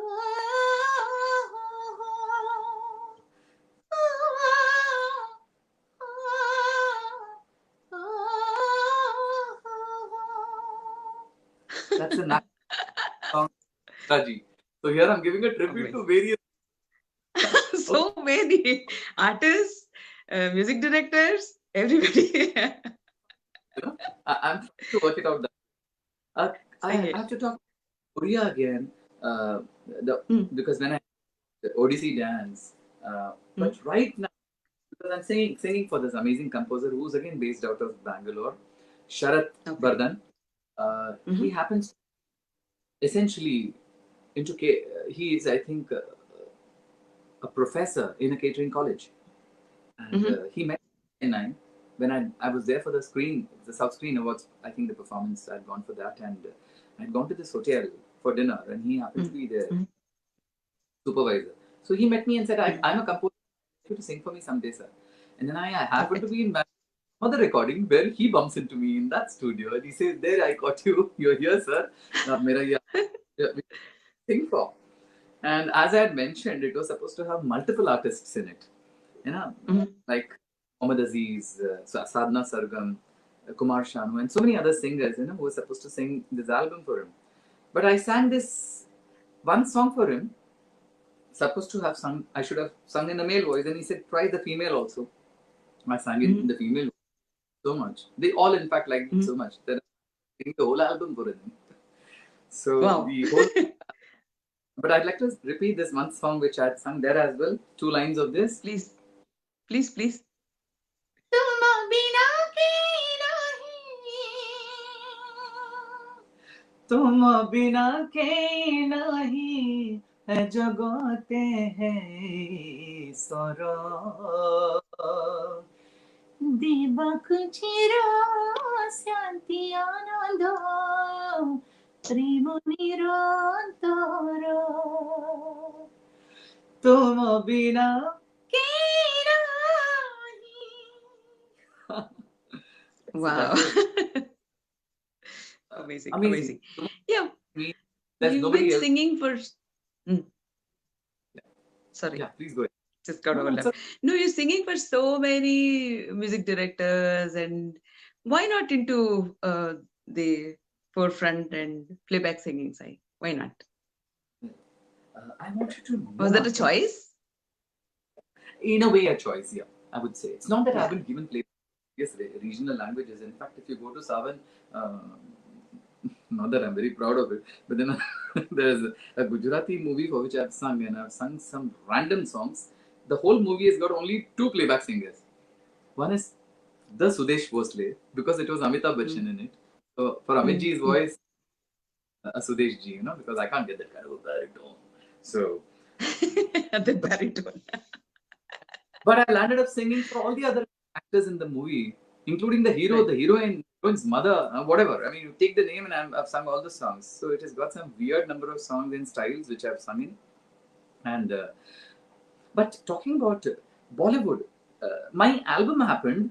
That's a nice song, Raji. So here I'm giving a tribute to various. So many artists, music directors, everybody. I'm trying to work it out. I Same here. have to talk Korea again. Because when I the Odyssey dance, but right now because I'm singing for this amazing composer who's again based out of Bangalore, Sharat Okay. Bardhan. He happens essentially into he is I think a professor in a catering college, and he met me in 9 when I was there for the South Screen Awards. I think the performance I'd gone for that, and I'd gone to this hotel for dinner, and he happened to be there, supervisor. So he met me and said, I'm a composer. I want you to sing for me someday, sir. And then I happened to be in another recording where he bumps into me in that studio and he says, there, I got you. You're here, sir. Sing for. And as I had mentioned, it was supposed to have multiple artists in it. You know, like Mohammad Aziz, Sadhna Sargam, Kumar Sanu, and so many other singers, who were supposed to sing this album for him. But I sang this one song for him, supposed to have sung, I should have sung in a male voice, and he said, try the female also. I sang it in the female voice so much. They all, in fact, liked it so much that I sang the whole album for him. So Wow. the whole. But I'd like to repeat this one song which I had sung there as well. 2 lines of this. Please, please, please. तुम बिना के नहीं तुम बिना के नहीं है जगते हैं सरा दिबक चिरा शांति आनंद प्रेम निरंतर तुम बिना के नहीं Wow. Amazing, amazing. Yeah, There's you've nobody been else. singing for. Sorry, Yeah, please go ahead. just got No, overlapped. it's No, you're singing for so many music directors, and why not into the forefront and playback singing side? Why not? I wanted to know. Was that a choice? In a way, a choice, yeah, I would say. It's not that I Yeah. haven't given play regional languages. In fact, if you go to Savan, not that I'm very proud of it, but then there's a Gujarati movie for which I've sung, and I've sung some random songs. The whole movie has got only 2 playback singers. One is the Sudesh Bhosle, because it was Amitabh Bachchan in it. So for Amit ji's voice, a Sudesh ji, because I can't get that kind of a baritone. So, The baritone. but I landed up singing for all the other actors in the movie, including the hero, the heroine's mother, whatever. I mean, you take the name and I've sung all the songs. So it has got some weird number of songs and styles which I've sung in. And but talking about Bollywood, my album happened,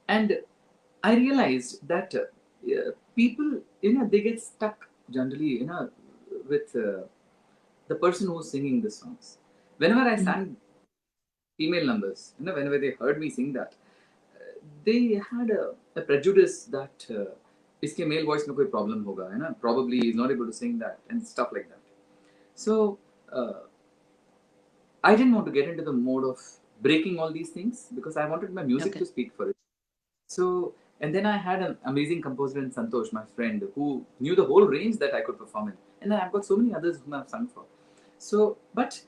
and I realized that people, they get stuck generally, with the person who's singing the songs. Whenever I sang female numbers, whenever they heard me sing that, they had a prejudice that iske male voice mein koi problem hoga, probably he's not able to sing that and stuff like that. So I didn't want to get into the mode of breaking all these things because I wanted my music to speak for it. So, and then I had an amazing composer in Santosh, my friend, who knew the whole range that I could perform in. And then I've got so many others whom I've sung for. So, but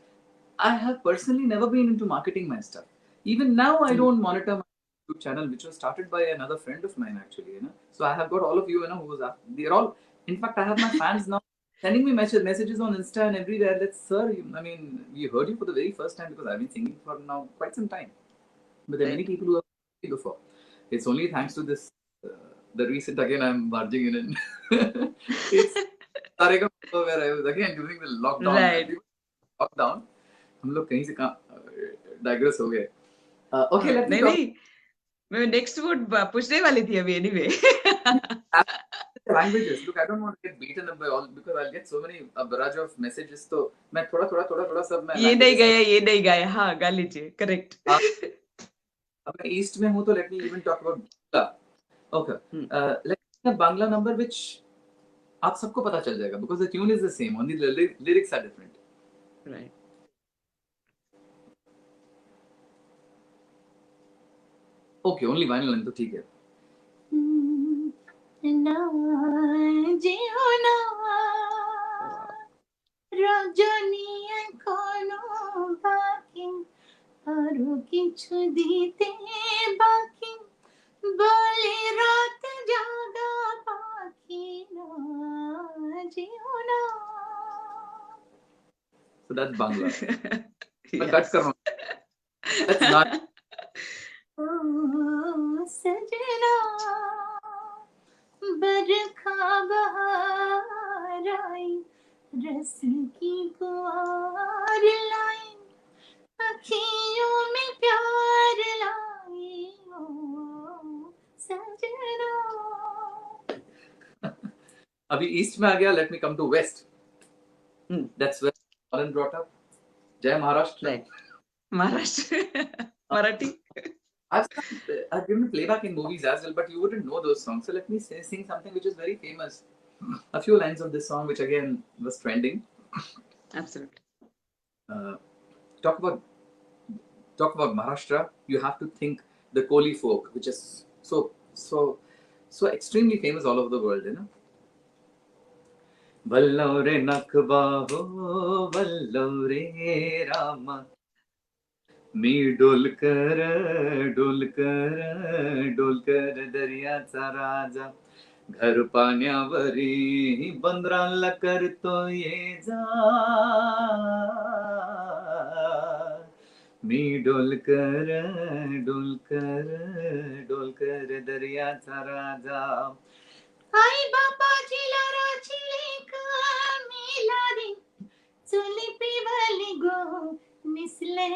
I have personally never been into marketing my stuff. Even now, I don't monitor my YouTube channel, which was started by another friend of mine, actually. So I have got all of you, they're all. In fact, I have my fans now sending me messages on Insta and everywhere that, sir, we heard you for the very first time because I've been singing for now quite some time. But there are many people who have seen before. It's only thanks to this, the recent, again, I'm barging in. It's Saregama where I was again during the lockdown. Right. Lockdown. हम लोग कहीं से digress हो गए. Okay, let me नहीं talk नहीं, मैं next word पूछने वाली थी अभी anyway. languages. Look, I don't want to get beaten up by all because I'll get so many barrage of messages. तो मैं थोड़ा सब मैं ये नहीं languages गया, ये नहीं गया. हाँ, गा लीजिए. करेक्ट. हाँ, अब मैं ईस्ट में हूँ तो let me even talk about Bangla. Okay, let's the Bangla number which आप सबको पता चल जाएगा because the tune is the same, only the lyrics are different. Right. Okay, only vinyl line तो ठीक है. ना जियो ना রজনী এখনো বাকি আরো কিছু দিতে বাকি বলে রাত জাগা পাখি না যেও না So that's Bangla. मैं Yes. cut कर रहा हूँ. That's not. ओ सजना बरखा बहार आई रस की फुहार लाई अखियों में प्यार लाई ओ सजना. अभी ईस्ट में आ गया. Let me come to west. That's where Alan brought up. Jai Maharashtra. Right. Maharashtra. Marathi. I've given playback in movies as well, but you wouldn't know those songs. So let me sing something which is very famous. A few lines of this song, which again was trending. Absolutely. Talk about Maharashtra. You have to think the Koli folk, which is so extremely famous all over the world, you know. Vallau re nakba ho, vallau re Rama. मी डोलकर दर्याचा राजा घर पाण्यावरी बंदरांला करतो ये जा. मी डोलकर दर्याचा राजा. आई बाबाची लाराची lake Milari चुली पिवली गो निसले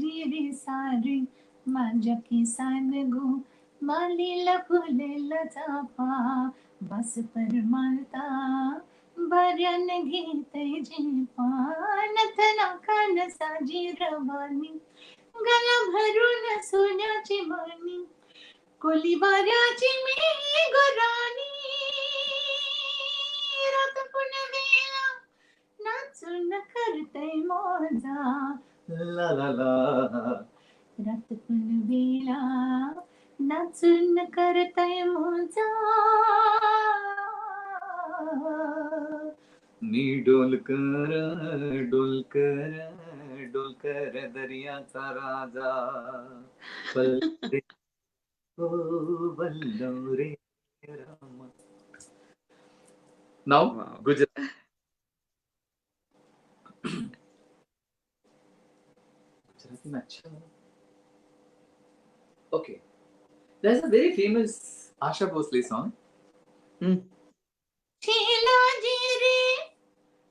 जिरी सारी माझ्या किसान गो मालीला फुलेला चाफा बस परमालता बऱ्यान घेते झेपा नथना कान साजी रवानी गला भरून सोन्याची मानी कोलीवाऱ्याची मी गोराणी रात पुनवेला नाचून करते मोजा ला ला ला. रात पुनवेला नाचून करते मोजा. मी डोलकर दर्याचा राजा. वल्लव हो, वल्लव रे Ram. Now, Wow. Gujarat. Gujarati में अच्छा. Okay. There's a very famous Asha Bhosle song. छेला जी रे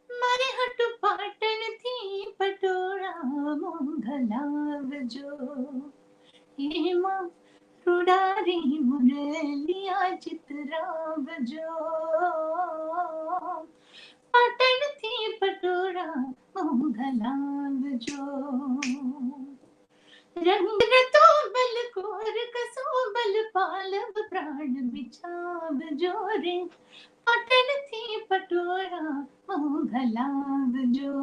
मारे हट पाटन थी पटोरा मोंघलाव जो हेमा रुडारी मुरलिया चित्राव जो पाटन थी पटोरा मोंघलाव जो रंग रतो बल कोर कसो बल पालव प्राण बिछाव जोरे पाटन थी पटोरा मोंघलाव जो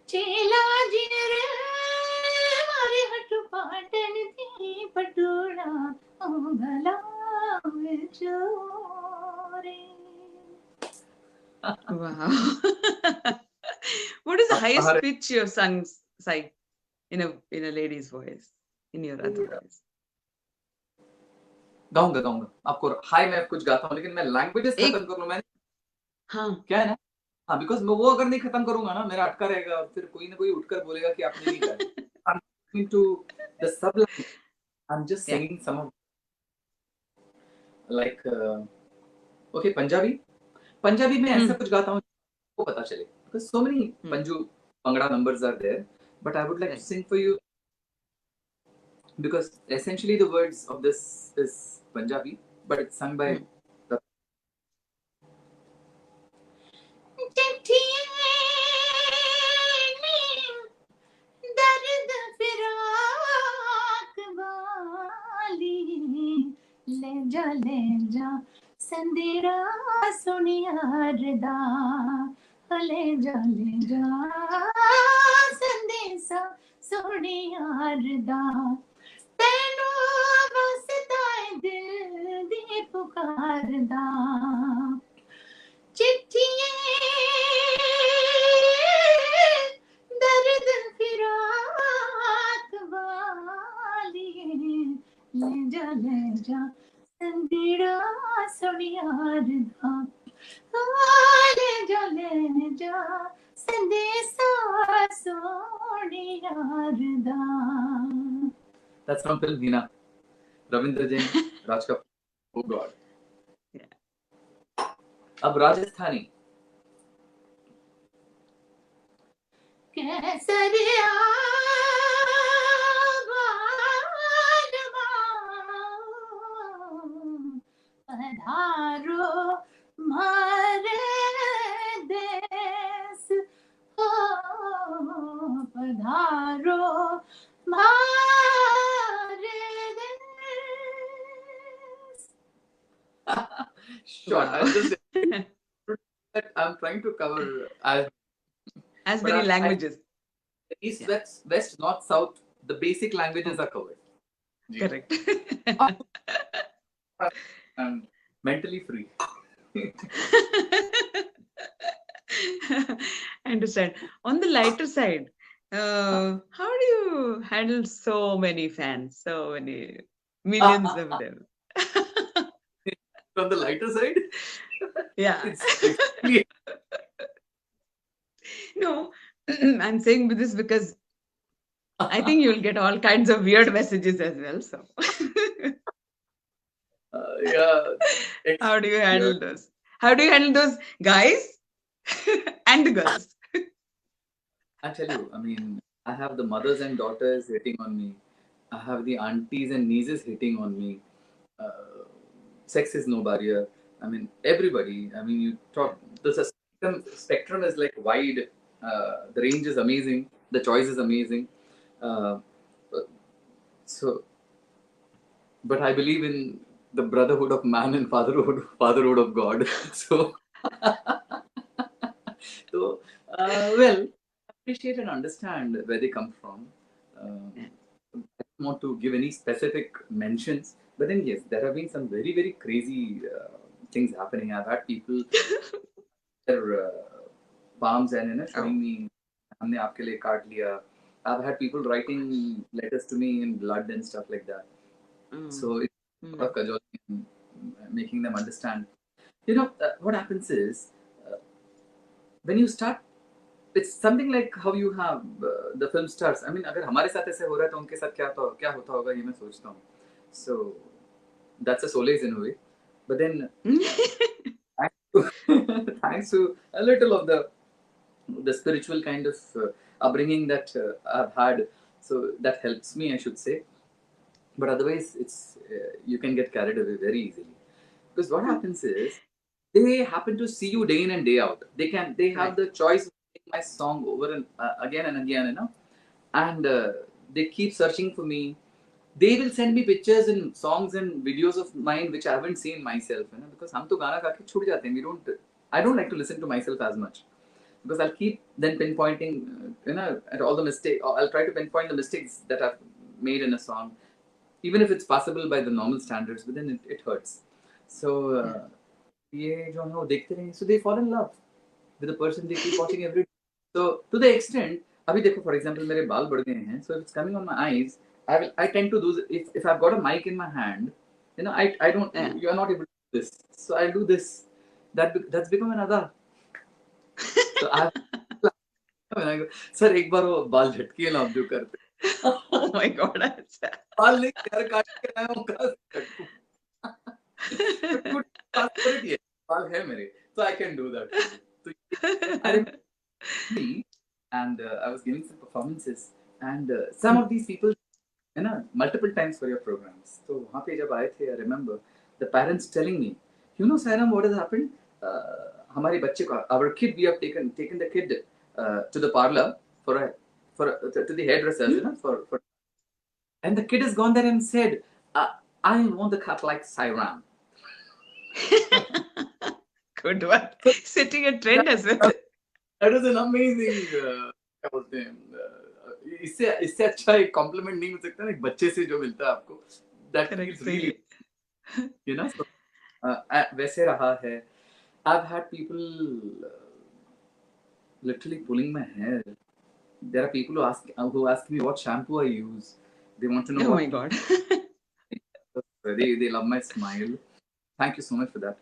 चेला जी रे मारे हट पाटन थी पटोरा मोंघलाव जो रे. Wow. What is the highest pitch you have sung in a lady's voice, in your other voice? गाऊंगा आपको. हाय मैं कुछ गाता हूँ लेकिन मैं लैंग्वेजेस खत्म कर लूं. मैंने क्या है ना, हाँ, बिकॉज मैं वो अगर नहीं खत्म करूंगा ना मेरा अटका रहेगा और फिर कोई ना कोई उठकर बोलेगा कि आपने नहीं गाया. I'm going to the sublime. I'm just singing some of like okay, Punjabi में ऐसा कुछ गाता हूँ को पता चले because so many Bhangra numbers are there. But I would like to Right. sing for you because essentially the words of this is Punjabi, but it's sung by दर्द फिराक वाली ले जा संदेरा सुनियारदा ले जा संदेसा सुनियारदा तेनू वसताए दिल दी पुकारदा चिट्ठियां दर्द फिराक वाली ले जा संदीड़ा सुनियारदा ले जा संदेसा सुनियारदा. That's from film Hina. Ravindra Jain, Raj Kapoor. Oh God. Yeah. अब राजस्थानी. केसरिया पधारो मारे देश हो पधारो मारे देश. Sure. Wow. I'm trying to cover As But many languages. East, Yeah. West, North, South. The basic languages are covered. Correct. I'm mentally free. I understand. On the lighter side, how do you handle so many fans, so many millions of them? On the lighter side, Yeah. it's No, I'm saying this because I think you'll get all kinds of weird messages as well. So, yeah. how do you handle those? How do you handle those guys and the girls? I tell you, I mean, I have the mothers and daughters hitting on me. I have the aunties and nieces hitting on me. Sex is no barrier. I mean, everybody. I mean, you talk. The spectrum is like wide. The range is amazing. The choice is amazing. So, but I believe in the brotherhood of man and fatherhood of God. So, so well, appreciate and understand where they come from. I don't want to give any specific mentions, but then yes, there have been some very very crazy things happening. I've had people their palms and showing me, "हमने आपके लिए काट लिया." I've had people writing letters to me in blood and stuff like that. So it's a lot of cajoling and making them understand. You know, what happens is when you start, it's something like how you have the film stars. I mean, अगर हमारे साथ ऐसे हो रहा है तो उनके साथ क्या होता होगा ये मैं सोचता हूँ. So that's a solace in a way. But then thanks to a little of the spiritual kind of upbringing that I've had, so that helps me, I should say. But otherwise, it's you can get carried away very easily because what happens is they happen to see you day in and day out. They have the choice of playing my song over and again, you know, and they keep searching for me. They will send me pictures and songs and videos of mine which I haven't seen myself, you know, because हम तो गाना गा के छूट जाते हैं. I don't like to listen to myself as much because I'll keep then pinpointing, you know, at all the mistakes. I'll try to pinpoint the mistakes that I've made in a song, even if it's passable by the normal standards, but then it hurts. So ये जो है वो देखते रहेंगे. So they fall in love with the person they keep watching every day. So to the extent, अभी देखो for example मेरे बाल बढ़ गए हैं, so if it's coming on my eyes, I tend to do if I've got a mic in my hand, you know, I don't you are not able to do this, so I'll do this. That's become another. So when I go, sir एक बार वो बाल झटके ना आप जो करते. Oh my God! बाल नहीं यार काट के लाया हूँ कहाँ से कटूँ? बाल है मेरे, so I can do that. So, and I was giving some performances, and some of these people, multiple times for your programs. So वहाँ पे जब आए थे, I remember the parents telling me, Sairam, what has happened? हमारे बच्चे को, our kid, we have taken the kid to the parlor to the hairdresser, for and the kid has gone there and said, I want the cut like Sairam. Good one. Setting a trend as well. That is an amazing क्या बोलते हैं इससे अच्छा एक complement नहीं मिल सकता ना एक बच्चे से जो मिलता है आपको that feels really so वैसे रहा है. I've had people literally pulling my hair. There are people who ask me what shampoo I use. They want to know. Oh my God. They love my smile. Thank you so much for that.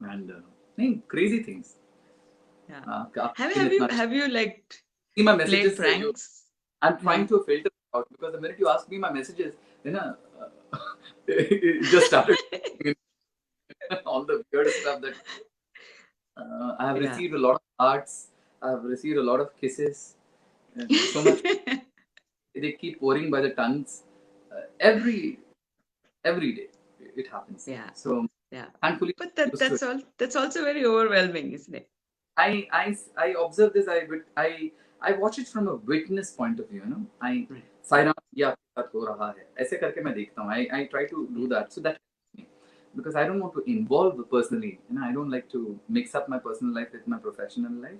And crazy things. Yeah. Have you like see my messages? Played pranks? I'm trying to filter out because the minute you ask me my messages, it just started all the weird stuff that I have received a lot of hearts. I have received a lot of kisses. And so much. They keep pouring by the tons. Every day it happens. Yeah. So thankfully. But that's also very overwhelming, isn't it? I observe this. I watch it from a witness point of view. Sairam ये आपके साथ हो रहा है. ऐसे करके मैं देखता हूँ. I try to do that. So that because I don't want to involve personally. I don't like to mix up my personal life with my professional life.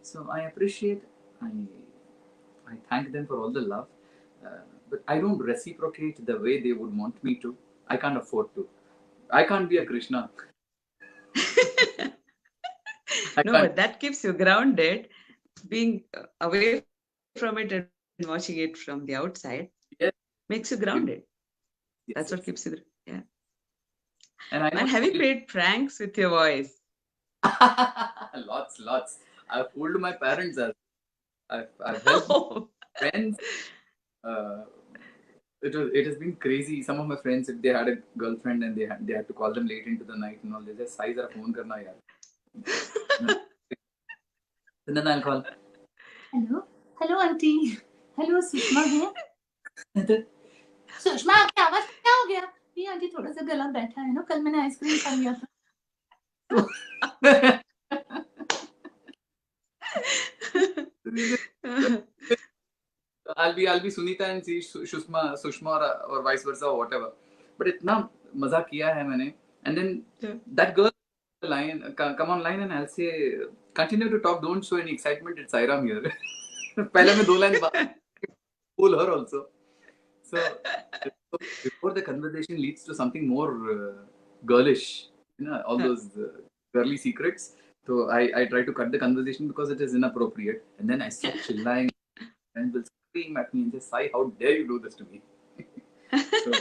So I appreciate. I thank them for all the love. But I don't reciprocate the way they would want me to. I can't afford to. I can't be a Krishna. But that keeps you grounded. Being away from it and watching it from the outside makes you grounded. Yes, That's what keeps you. Yeah. And have you played pranks with your voice? Lots. I've fooled my parents. I've helped friends. It has been crazy. Some of my friends, if they had a girlfriend and they had to call them late into the night and all, they just "Sai zara phone karna yaar." And then I'll call. Hello auntie. Hello Sushma है. सुषमा आपकी आवाज क्या हो गया? ये aunty थोड़ा सा गला बैठा है ना. कल मैंने आइसक्रीम खा लिया था. I'll be Sunita and see Sushma or vice versa or whatever. But इतना मजा किया है मैंने. And then that girl come online and I'll say, continue to talk, don't show any excitement. It's Sairam here. पहले मैं 2 line pull her also. So before the conversation leads to something more girlish, all those girly secrets. So I try to cut the conversation because it is inappropriate. And then I start chilling and will scream at me and say, Sai, how dare you do this to me? So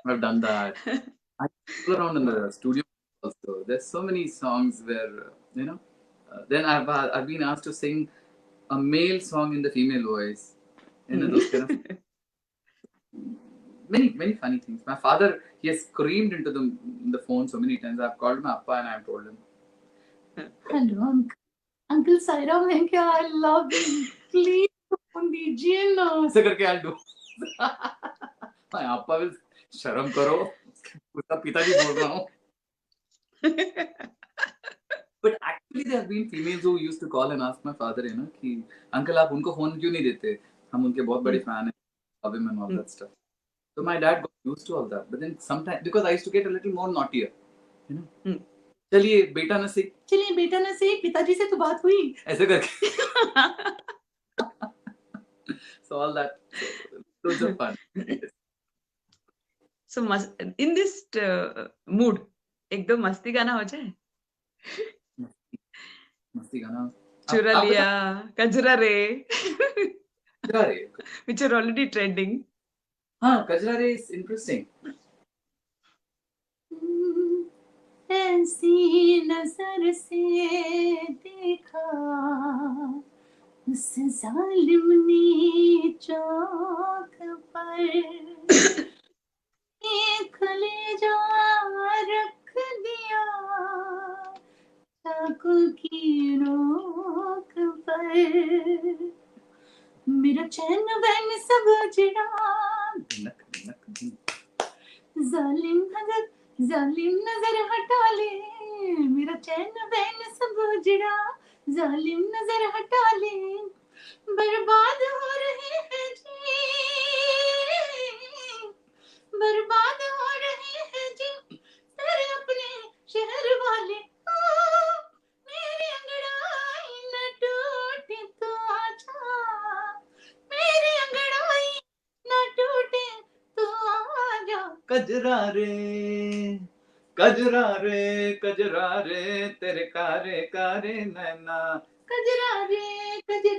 I've done that. I go around in the studio also. There's so many songs where, then I've been asked to sing a male song in the female voice. Those kind of many funny things. My father, he has screamed into the phone so many times. I've called my appa and I've told him. Hello, Uncle Sairam है क्या? I love you. Please phone दीजिए ना. ऐसे करके I'll do. My appa will शर्म करो. उसका पिताजी बोल रहा हूँ. But actually there have been females who used to call and ask my father, कि uncle आप उनको phone क्यों नहीं देते? हम उनके बहुत बड़े fan हैं. Love him and all that stuff. So my dad got used to all that. But then sometimes, because I used to get a little more naughtier, चलिए बेटा न से पिताजी से तो बात हुई. ऐसे करके. So all that. Those are fun. So in this mood, एक दो मस्ती गाना हो जाए. मस्ती गाना. चुरा लिया, कजरा रे. Which are already trending. Kajra Re is interesting. ऐसी नजर से देखा उस जालिम ने चौक पर कलेजा रख दिया चाकू की नोक पर मेरा चैन वैन सब उजड़ा जालिम नजर हटा ले मेरा चैन वैन सब उजड़ा जालिम नजर हटा ले बर्बाद हो रहे हैं जी बर्बाद हो रहे हैं जी तेरे अपने शहर वाले मेरी अंगड़ाई न टूटे तो आजा मेरी अंगड़ाई न टूटे तो आजा कजरा रे तेरे कारे कारे नैना कजरा रे तेरे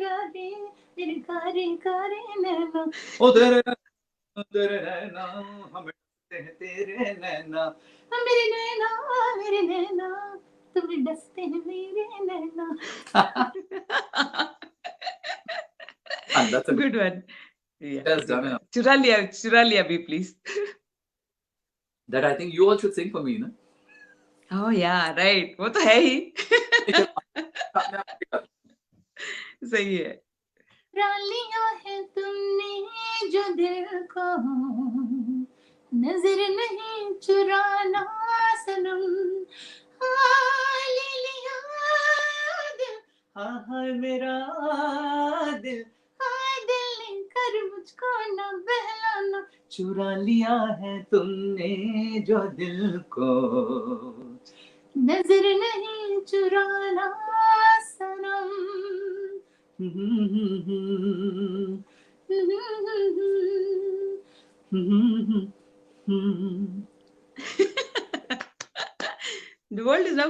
कारे कारे नैना ओ तेरे नैना हमें डसते हैं तेरे नैना मेरे नैना तुम्हें डसते हैं मेरे नैना And that's a Good one. Yeah. Yes, good Jamina. one. चुरा लिया भी, please. That I think you all should sing for me, na? Oh yeah, right. वो तो है ही. सही है. चुरा लिया है तुमने जो दिल को नजर नहीं चुराना सनम ले लिया दिल हाय मेरा दिल दिल लेकर मुझको न बहलाना चुरा लिया है तुमने जो दिल को नजर नहीं चुराना सनम The world is now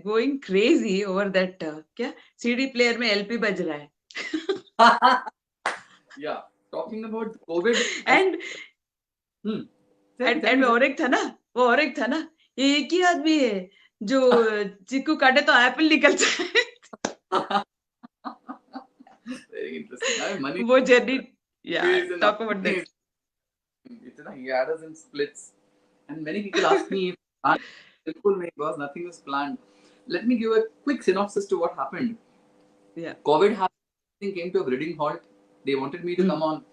going crazy over that क्या CD player में LP बज रहा है. Yeah, talking about COVID And वो और एक था ना, ये एक ही आदमी है जो चिक्कू काटे तो एप्पल निकलता है. very interesting. I mean, money वो journey, yeah, is an talk about that. इतना he had us in splits, and many people ask me if बिल्कुल नहीं, because nothing was planned. Let me give a quick synopsis to what happened. Yeah. COVID happened, came to a breeding halt. They wanted me to come on.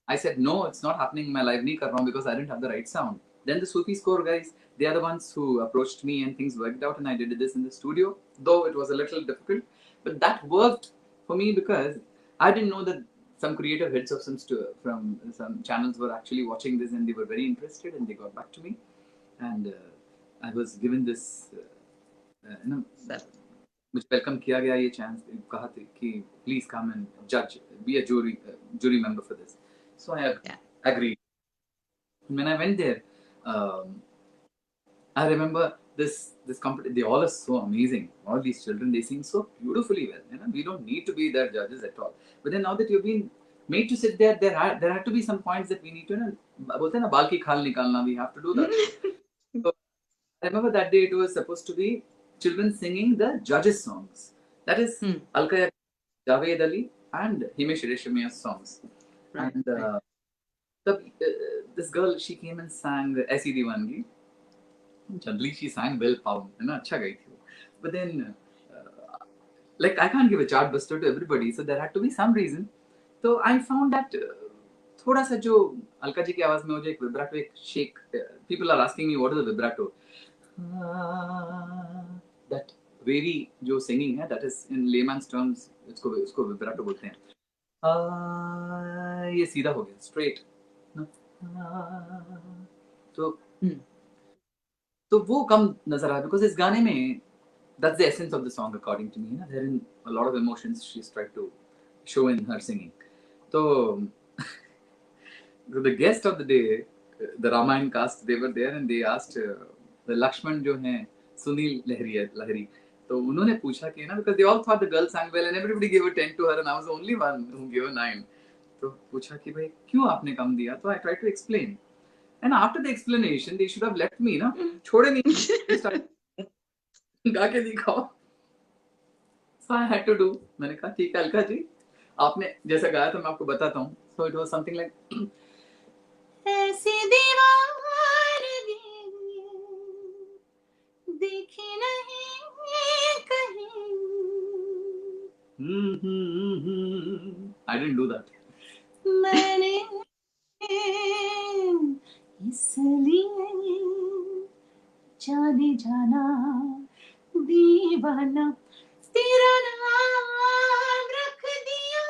I said no, it's not happening in my live nahi kar raha hu because I didn't have the right sound. Then the Sufi Score guys, they are the ones who approached me and things worked out, and I did this in the studio, though it was a little difficult. But that worked for me because I didn't know that some creative heads of from some channels were actually watching this, and they were very interested, and they got back to me, and I was given this, मुझे welcome किया गया ये chance, कहा कि please come and जज, be a jury member for this. So I agreed. When I went there, I remember this company, they all are so amazing. All these children, they sing so beautifully well. You know, we don't need to be their judges at all. But then now that you've been made to sit there, there had to be some points that we need to, बोलते हैं ना, बाल की खाल निकालना, we have to do that. So I remember that day it was supposed to be children singing the judges' songs. That is Alka Yagnik, Javed Ali, and Himesh Reshammiya's songs. Right. And this girl, she came and sang the Aisi Diwangi. Generally, she sang well pound, है ना, अच्छा गई थी वो. But then, like, I can't give a chartbuster to everybody, so there had to be some reason. So I found that थोड़ा सा जो अलका जी की आवाज में हो जो एक vibrato, एक shake. People are asking me what is a vibrato. That very जो singing है, that is in layman's terms, इसको vibrato बोलते हैं. ये सीधा हो गया, straight. तो वो कम नजर आया because इस गाने में that's the essence of the song according to me. Therein a lot of emotions she's tried to show in her singing. So the guest of the day, the Ramayana cast, they were there and they asked the Lakshman जो हैं सुनील लहरी, तो उन्होंने पूछा कि ना, because they all thought the girl sang well and everybody gave a 10 to her and I was the only one who gave a 9. तो पूछा कि भाई क्यों आपने कम दिया, तो I tried to explain. And after the explanation, they should have left me, ना, छोड़े नहीं, गा के दिखाओ. So I had to do. मैंने कहा ठीक है अलका जी, आपने जैसा गाया था मैं आपको बताता हूँ. So it was something like ऐसी दीवारगी देखी नहीं कहीं I didn't do that. मैंने इसलिए जाने जाना दीवाना तेरा नाम रख दिया,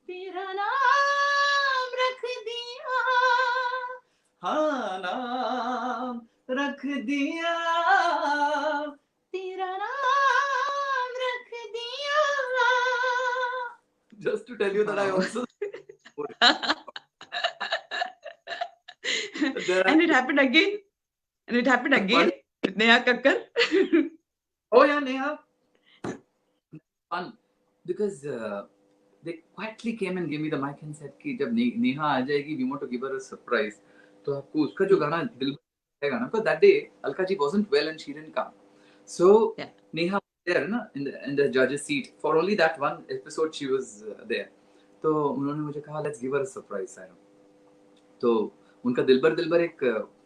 तेरा नाम रख दिया, हाँ नाम रख दिया. तेरा नाम रख दिया. Just to tell you that I Wow. also. There are- And it happened again. And it happened again with Neha Kakkar. Oh yeah, Neha. Fun because they quietly came and gave me the mic and said कि जब नेहा आ जाएगी, we want to give her a surprise. तो आपको उसका जो गाना दिल है गाना, because that day Alka ji wasn't well and she didn't come. So Yeah. Neha was there ना in the judge's seat for only that one episode she was there. तो उन्होंने मुझे कहा let's give her a surprise. तो उनका दिलबर एक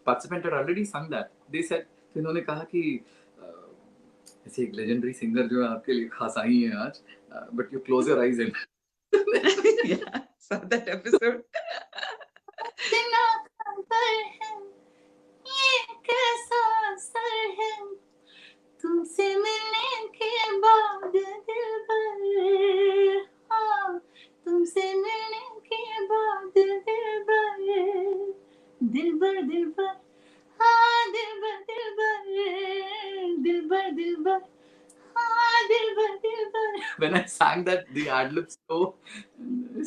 participant had already sung that. They said तो इन्होंने कहा कि ऐसे एक लेजेंडरी सिंगर जो है आपके लिए खास आई है आज, but you close your eyes and Yeah, saw that episode. इतना खबर है, ये कैसा असर है, तुमसे मिलने के बाद दिलबर, हाँ, तुमसे मिलने के बाद दिलबर, दिलबर दिलबर, हाँ दिलबर दिलबर, दिलबर दिलबर, हाँ Dilbar Dilbar. When I sang that the ad libs so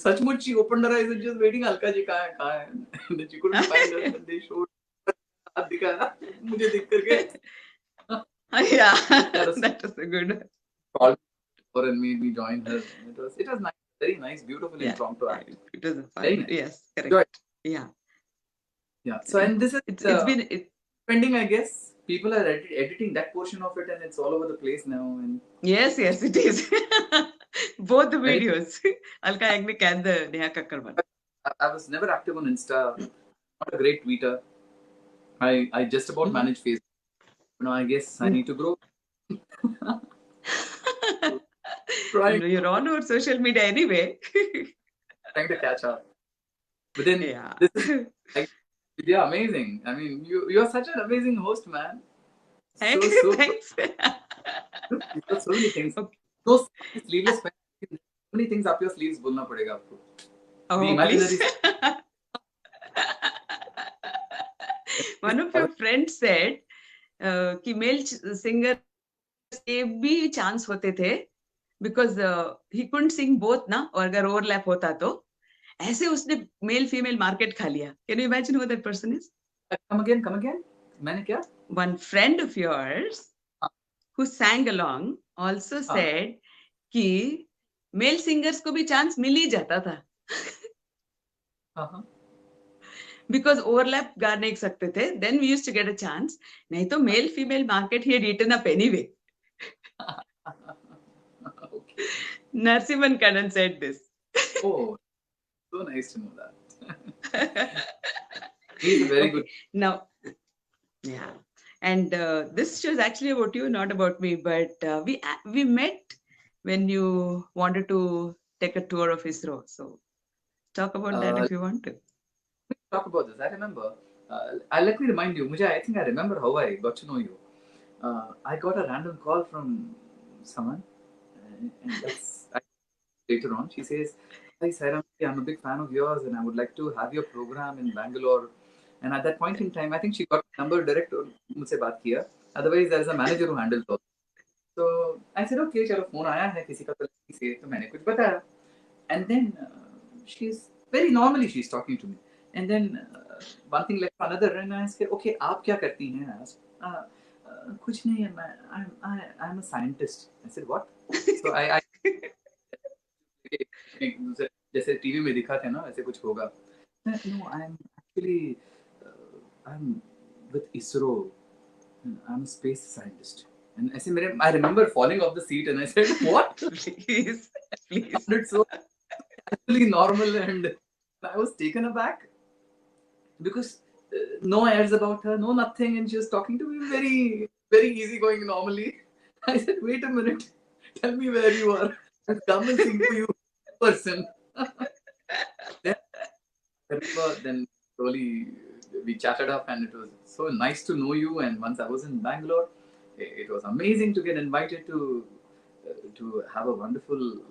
सचमुच she opened her eyes and just waiting Alka ji कहाँ है and then she couldn't find her and they showed हाथ दिखाया मुझे देख करके Yeah, that was a good. called her and made me join her. It was nice, very nice, beautiful Yeah. impromptu acting. It was Very fun. nice. Yes, correct. Enjoyed. Yeah. Yeah. So and this is It's been pending, I guess. People are editing that portion of it and it's all over the place now. And yes, it is. Both the videos. Alka Yagnik and the Neha Kakkar one. I was never active on Insta. Not a great tweeter. I just about manage Facebook. I guess I need to grow. Trying You're on our social media anyway. to catch up. But then Yeah. this is yeah, amazing. I mean, you're such an amazing host, man. So Thanks. you've got so many things. Okay. Those sleeveless pants, so many things up your sleeves बोलना पड़ेगा आपको. Oh, The imaginary please. One of your friends said कि male singer के भी chance होते थे because he couldn't sing both ना, और अगर overlap होता तो ऐसे उसने male female market खा लिया. Can you imagine who that person is? Come again. मैंने क्या? One friend of yours who sang along also said कि male singers को भी chance मिल ही जाता था. Because overlap गा नहीं सकते थे, then we used to get a chance. नहीं तो male female market he had eaten up anyway. Okay. Narasimhan Kannan said this. Oh, so nice to know that. He's a very good. Now, yeah, and this show is actually about you, not about me. But we met when you wanted to take a tour of ISRO. So talk about that if you want to. Talk about this. I remember. Let me remind you. I think I remember how I got to know you. I got a random call from someone, and that's later on. She says, "Hi, Sairam, I'm a big fan of yours, and I would like to have your program in Bangalore." And at that point in time, I think she got a number direct और मुझसे बात किया. Otherwise, there is a manager who handles all. So I said, "Okay, चलो phone आया है किसी का तो से तो मैंने कुछ बताया." And then she's very normally she's talking to me. And then one thing led to another, and I said, "Okay, आप क्या करती हैं?" I asked, कुछ नहीं है मैं I'm a scientist. I said, "What?" So I जैसे टीवी में दिखाते हैं ना ऐसे कुछ होगा. No, I'm actually I'm with ISRO. I'm a space scientist. And ऐसे मेरे I remember falling off the seat and I said, "What?" Please. It's so actually normal, and I was taken aback because no airs about her, no nothing, and she was talking to me very, very easygoing normally. I said, "Wait a minute, Tell me where you are. I'll come and sing for you in person. Then slowly we chatted up, and it was so nice to know you. And once I was in Bangalore, it was amazing to get invited to have a wonderful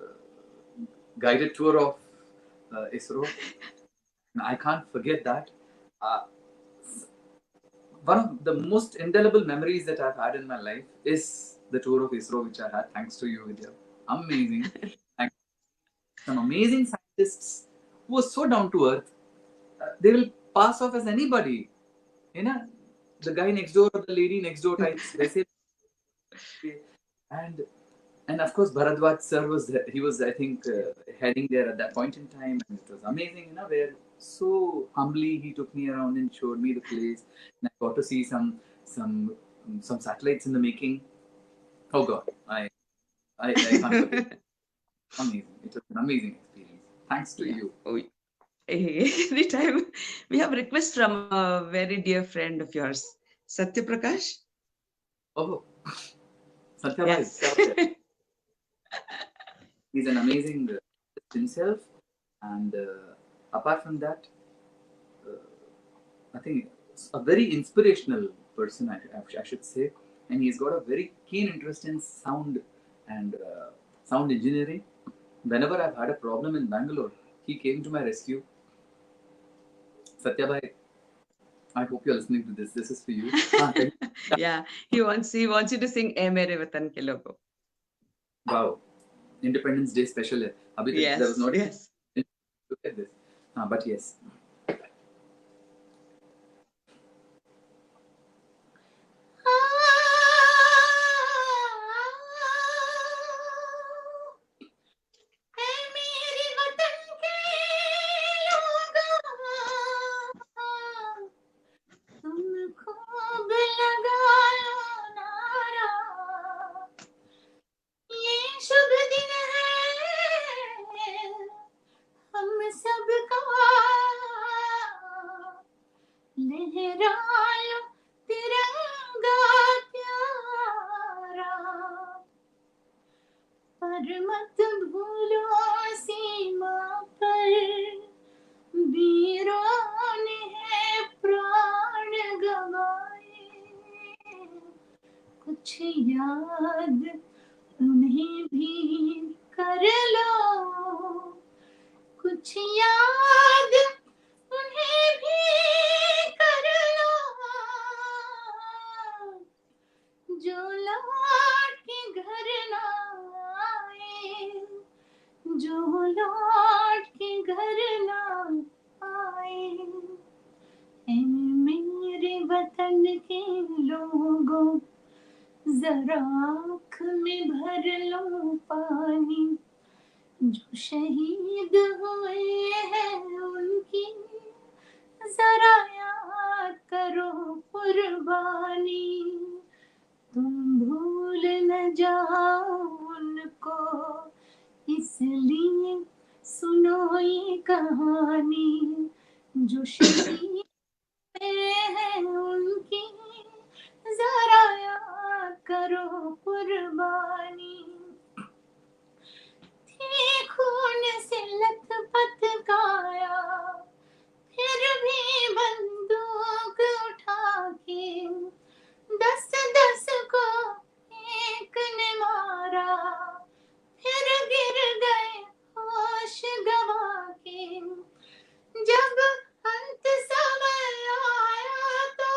guided tour of ISRO. And I can't forget that. Uh, one of the most indelible memories that I've had in my life is the tour of ISRO, which I had thanks to you, Vidya. Amazing. And some amazing scientists who were so down to earth. They will pass off as anybody. You know, the guy next door or the lady next door types. They say, and of course Bharadwaj sir was there. He was, I think, heading there at that point in time, and it was amazing. You know, where so humbly he took me around and showed me the place, and I got to see some satellites in the making. Oh God, I can't forget. Amazing. It was an amazing experience. Thanks to you. Oh, anytime we have a request from a very dear friend of yours, Satya Prakash. Oh, Satya Yes. He's an amazing himself, and apart from that, I think a very inspirational person, I should say, and he's got a very keen interest in sound and sound engineering. Whenever I've had a problem in Bangalore, he came to my rescue. Satya bhai, I hope you're listening to this. This is for you. Yeah, he wants you to sing "Ae Mere Watan Ke Logo." Wow, Independence Day special. Yes, there was not. yes. Look at this. But yes. लहरायो तिरंगा प्यारा, पर मत भूलो सीमा पर वीरों ने है प्राण गवाए, कुछ याद उन्हें भी कर लो, कुछ याद उन्हें भी कर लो, जो लौट के घर ना आए, जो लौट के घर ना आए। ऐ मेरे वतन के लोगों, जरा आँख में भर लो पानी, जो शहीद हुए हैं उनकी जरा याद करो कुर्बानी, तुम भूल न जाओ उनको, इसलिए सुनो ये कहानी, जो शहीद हुए हैं उनकी जरा याद करो कुर्बानी, थी खून से लथपथ काया, फिर भी बंदूक उठा के 10-10 को एक ने मारा, फिर गिर गए होश गवा के, जब अंत समय आया तो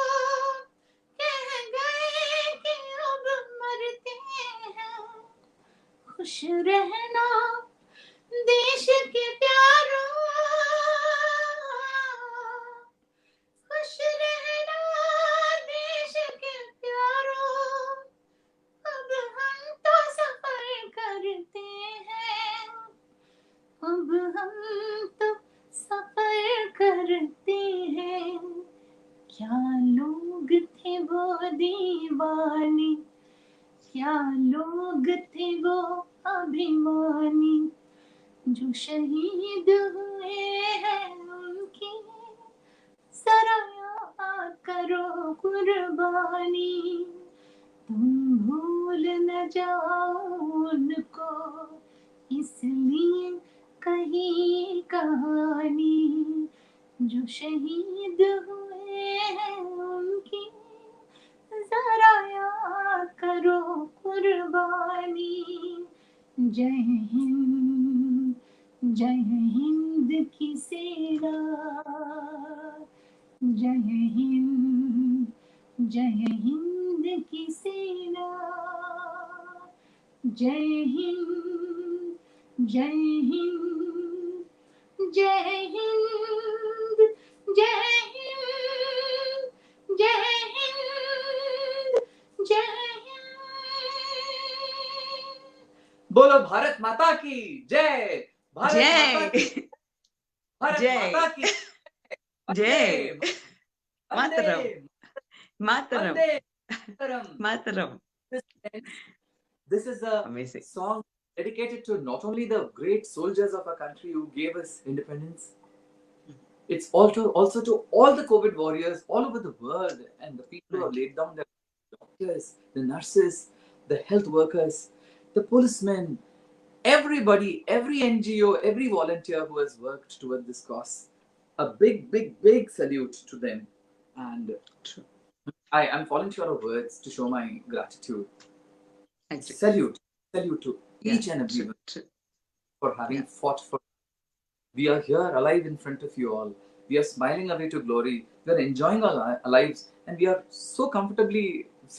कह गए कि अब मरते हैं, खुश रहना देश के प्यारों, खुश रहना देश के प्यारों, अब हम तो सफर करते हैं, अब हम तो सफर करते हैं। क्या लोग थे वो दीवाने, क्या लोग थे वो अभिमानी, जो शहीद हुए हैं उनकी जरा याद करो कुर्बानी, तुम भूल न जाऊं उनको, इसलिए कही कहानी जो शहीद हुए हैं उनकी, जरा याद करो कुर्बानी। जय हिंद, जय हिंद की सेना, जय हिंद, जय हिंद की सेना, जय हिंद, जय हिंद, जय हिंद, जय हिंद, जय हिंद, जय हिंद। बोलो भारत माता की जय। भारत माता की जय भारत जय माता की जय वंदे मातरम मातरम वंदे मातरम। मातरम. This is a Amazing. song dedicated to not only the great soldiers of our country who gave us independence, it's also to all the COVID warriors all over the world and the people who have laid down their doctors, the nurses, the health workers, the policemen, everybody, every NGO, every volunteer who has worked toward this cause. A big, big, big salute to them. And True. I am falling short of words to show my gratitude. Agree. Salute to Yeah, each and true, everyone true. for having Yeah. fought for. We are here alive in front of you all. We are smiling away to glory. We are enjoying our lives, and we are so comfortably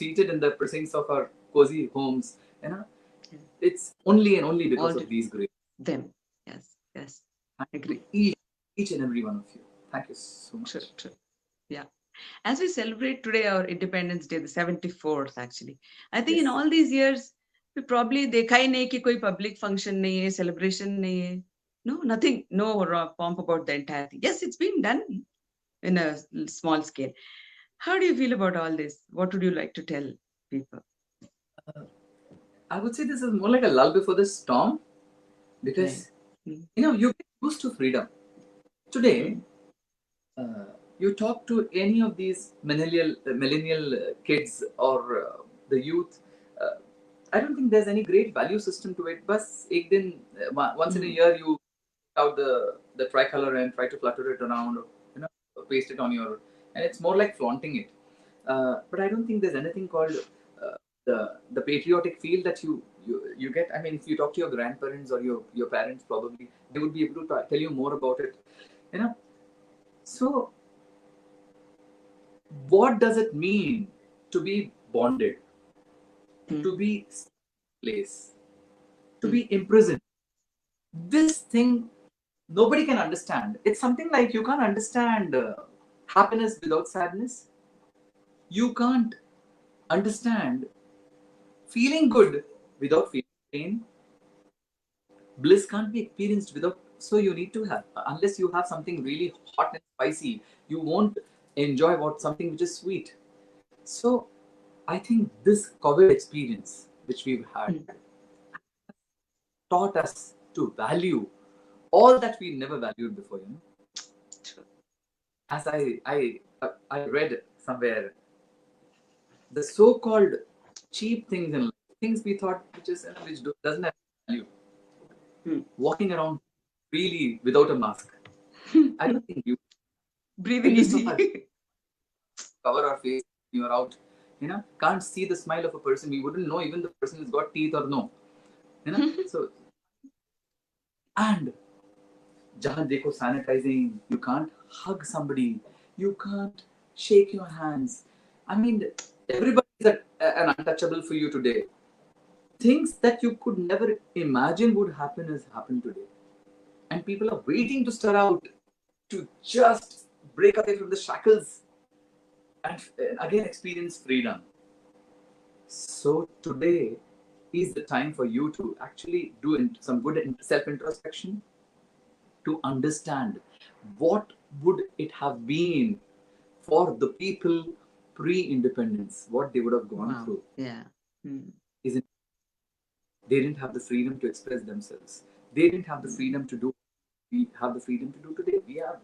seated in the precincts of our cozy homes. You know, Yeah. it's only and only because All of these great. Them. Yes, yes. Thank Agree. you, each and every one of you. Thank you so much. True, true. Yeah. As we celebrate today our Independence Day, the 74th actually, I think in Yes. all these years, we probably देखा ही नहीं कि कोई public function नहीं है, celebration नहीं है. No, nothing, no pomp about the entire thing. Yes, it's been done in a small scale. How do you feel about all this? What would you like to tell people? I would say this is more like a lull before the storm, because Mm. you get used to freedom. Today, you talk to any of these millennial kids or the youth. I don't think there's any great value system to it. But once in a year you out the tricolor and try to flutter it around, or paste it on your, and it's more like flaunting it. But I don't think there's anything called the patriotic feel that you get. I mean, if you talk to your grandparents or your parents, probably they would be able to tell you more about it. So what does it mean to be bonded, to be placed, to be imprisoned? This thing nobody can understand. It's something like you can't understand happiness without sadness. You can't understand feeling good without feeling pain. Bliss can't be experienced without. So you need to have, unless you have something really hot and spicy, you won't enjoy something which is sweet. So I think this COVID experience which we've had taught us to value all that we never valued before. As I read somewhere, the so-called cheap things in life, things we thought which doesn't have value, walking around freely without a mask. I don't think you Breathing used to easy. have cover our face when you're out. Can't see the smile of a person. We wouldn't know even the person has got teeth or no. So, and jahan dekho sanitizing, you can't hug somebody, you can't shake your hands. I mean, everybody is an untouchable for you today. Things that you could never imagine would happen has happened today. And people are waiting to start out to just break away from the shackles and again experience freedom. So today is the time for you to actually do some good self-introspection, to understand what would it have been for the people pre-independence, what they would have gone through. Yeah. They didn't have the freedom to express themselves. They didn't have the freedom to do. We have the freedom to do today. We are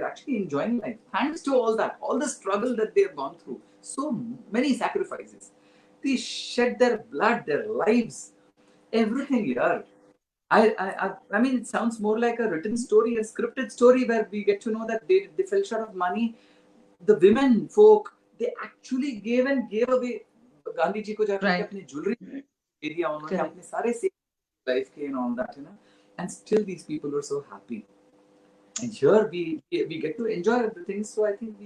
actually enjoying life thanks to all that, all the struggle that they have gone through, so many sacrifices. They shed their blood, their lives, everything here. I mean, it sounds more like a written story, a scripted story where we get to know that they fell short of money. The women folk, they actually gave away. Gandhi ji ko jaake Right. apni jewelry दे दिया उन्होंने, Correct. अपने सारे life के and all that, and still these people were so happy. And here we get to enjoy the things. So I think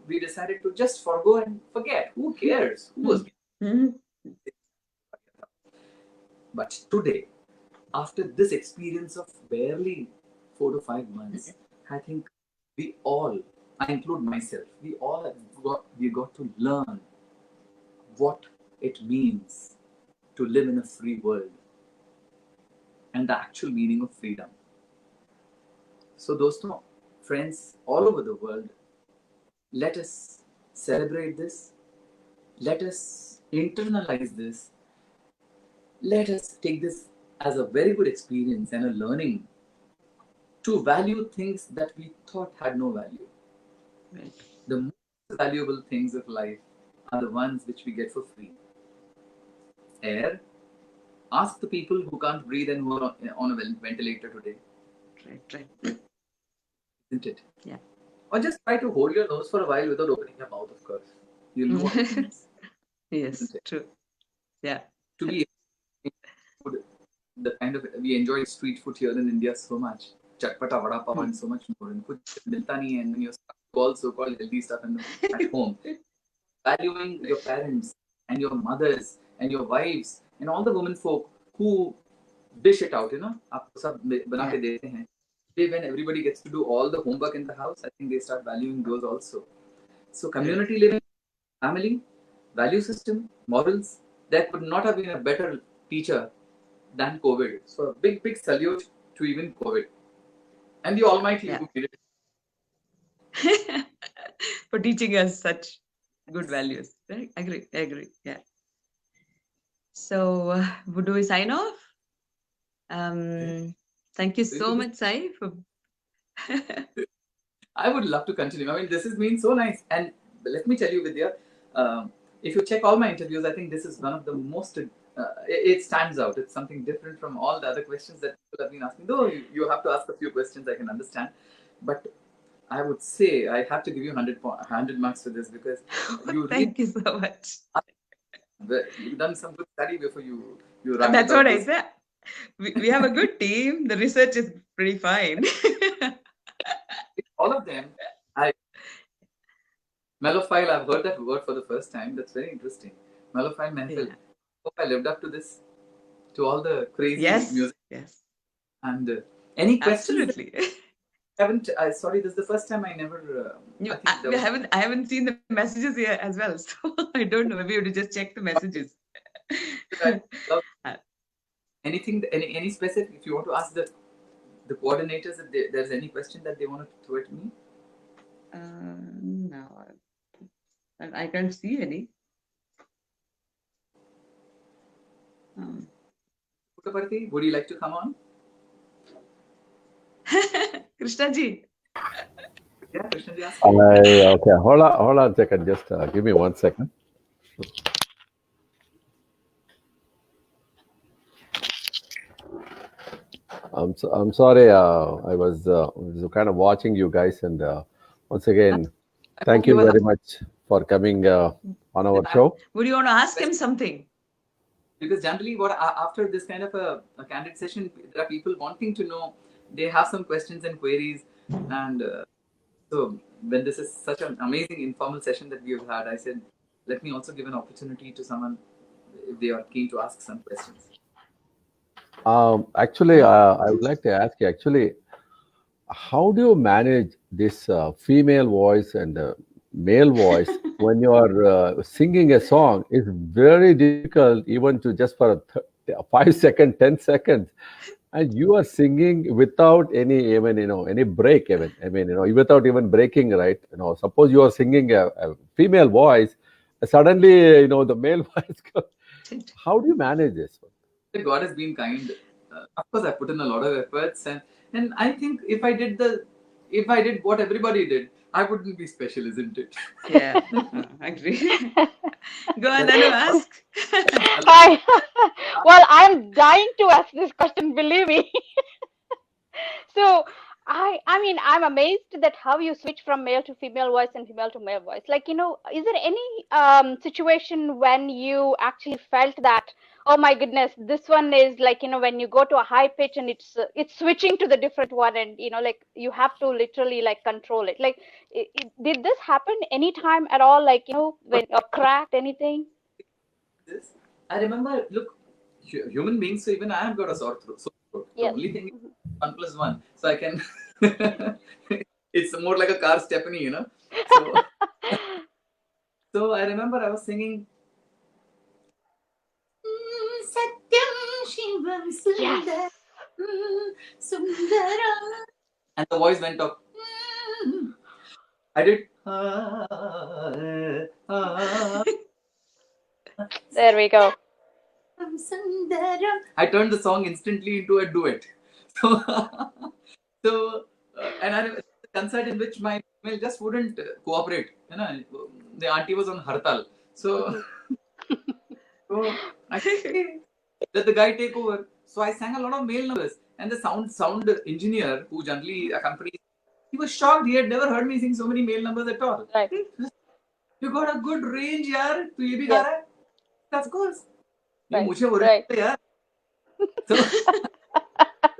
we decided to just forgo and forget. Who cares? Who was? Mhm. But today, after this experience of barely 4 to 5 months, I think we all, I include myself, we got to learn what it means to live in a free world and the actual meaning of freedom. So, dosto, friends all over the world, let us celebrate this. Let us internalize this. Let us take this as a very good experience and a learning to value things that we thought had no value. Right. The most valuable things of life are the ones which we get for free. Air. Ask the people who can't breathe and who are on a ventilator today, Right. isn't it? Yeah. Or just try to hold your nose for a while without opening your mouth, of course. You'll know what it means. Yes, true. Yeah. To be food, the kind of we enjoy street food here in India so much. Chatpata, vada pav, and so much more. And kuch milta nahi hai, and then you're stuck to all so-called healthy stuff at home. Valuing your parents and your mothers and your wives and all the women folk who dish it out, आपको सब बना के देते हैं. When everybody gets to do all the homework in the house, I think they start valuing those also. So community living, family, value system, morals, there could not have been a better teacher than COVID. So a big salute to even COVID. And the Almighty who made it. For teaching us such good values. Right? Agree. Yeah. So, do we sign off? Thank you so much, Sai, for. I would love to continue. I mean, this has been so nice. And let me tell you, Vidya, if you check all my interviews, I think this is one of the most, it stands out. It's something different from all the other questions that people have been asking. Though you have to ask a few questions, I can understand. But I would say I have to give you 100 marks for this because you Thank you so much. You've done some good study before you That's what I said. We have a good team. The research is pretty fine. All of them. Mellophile, I've heard that word for the first time. That's very interesting. Mellophile mental. Yeah. Hope I lived up to this, to all the crazy music. Yes. And any questions? Absolutely. Sorry, this is the first time I never. I haven't seen the messages here as well, so I don't know. Maybe we have to just check the messages. Anything, any specific? If you want to ask the coordinators if there's any question that they want to throw at me. No, I can't see any. Puttaparthi, would you like to come on? Krishna ji. Yeah, Krishna ji. Okay, hold on a second. Just give me 1 second. I'm sorry. I was kind of watching you guys, and once again, thank you very much for coming on our show. Would you want to ask him something? Because generally, after this kind of a candid session, there are people wanting to know. They have some questions and queries, and so when this is such an amazing informal session that we have had, I said, let me also give an opportunity to someone if they are keen to ask some questions. Actually, I would like to ask you, actually, how do you manage this female voice and male voice when you are singing a song? It's very difficult even to just for 5 seconds, 10 seconds. And you are singing without any break even. Without even breaking, right? Suppose you are singing a female voice, suddenly, the male voice comes. How do you manage this? God has been kind. Of course, I put in a lot of efforts, and I think if I did what everybody did, I wouldn't be special, isn't it? Yeah, agree. Go on, Anu, ask. Hi. Well, I'm dying to ask this question, believe me. So I mean I'm amazed that how you switch from male to female voice and female to male voice. Like, is there any situation when you actually felt that, oh my goodness, this one is like, when you go to a high pitch and it's switching to the different one, and like you have to literally like control it. Like, did this happen anytime at all? Like, when or cracked anything? This, I remember, look, human beings, so even I have got a sore throat. The Yes. only thing is 1+1. So I can, it's more like a car Stephanie, So, so I remember I was singing, Satyam Shivam Sundar Yes. Sundaram. and the voice went up. I did. There we go. Sundaram. I turned the song instantly into a duet. So, and I remember the concert in which my female just wouldn't cooperate. The auntie was on hartal. So, so I let the guy take over. So I sang a lot of male numbers, and the sound engineer who generally accompanies, he was shocked. He had never heard me sing so many male numbers at all. Right. You got a good range, yaar. Tu ye bhi ga raha hai? That's good. You Right, मुझे हो right. रहा है यार. So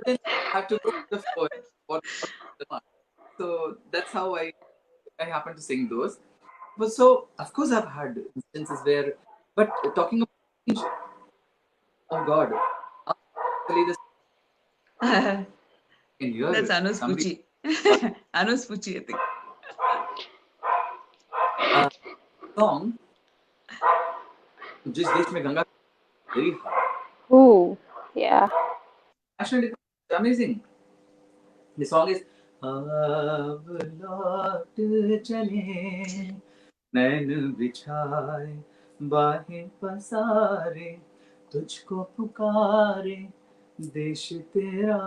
then I have to go to the floor for the mark. So that's how I happen to sing those. But so of course I've had instances where, but talking about range, oh God, actually this in here That's Anu's somebody Pucci. Anu's Pucci, I think. song जिस देश में Ganga very Ooh, yeah. passionate, it's amazing. The song is अब लौट चले नैन बिछाए बाहें पसारे तुझको पुकारे देश तेरा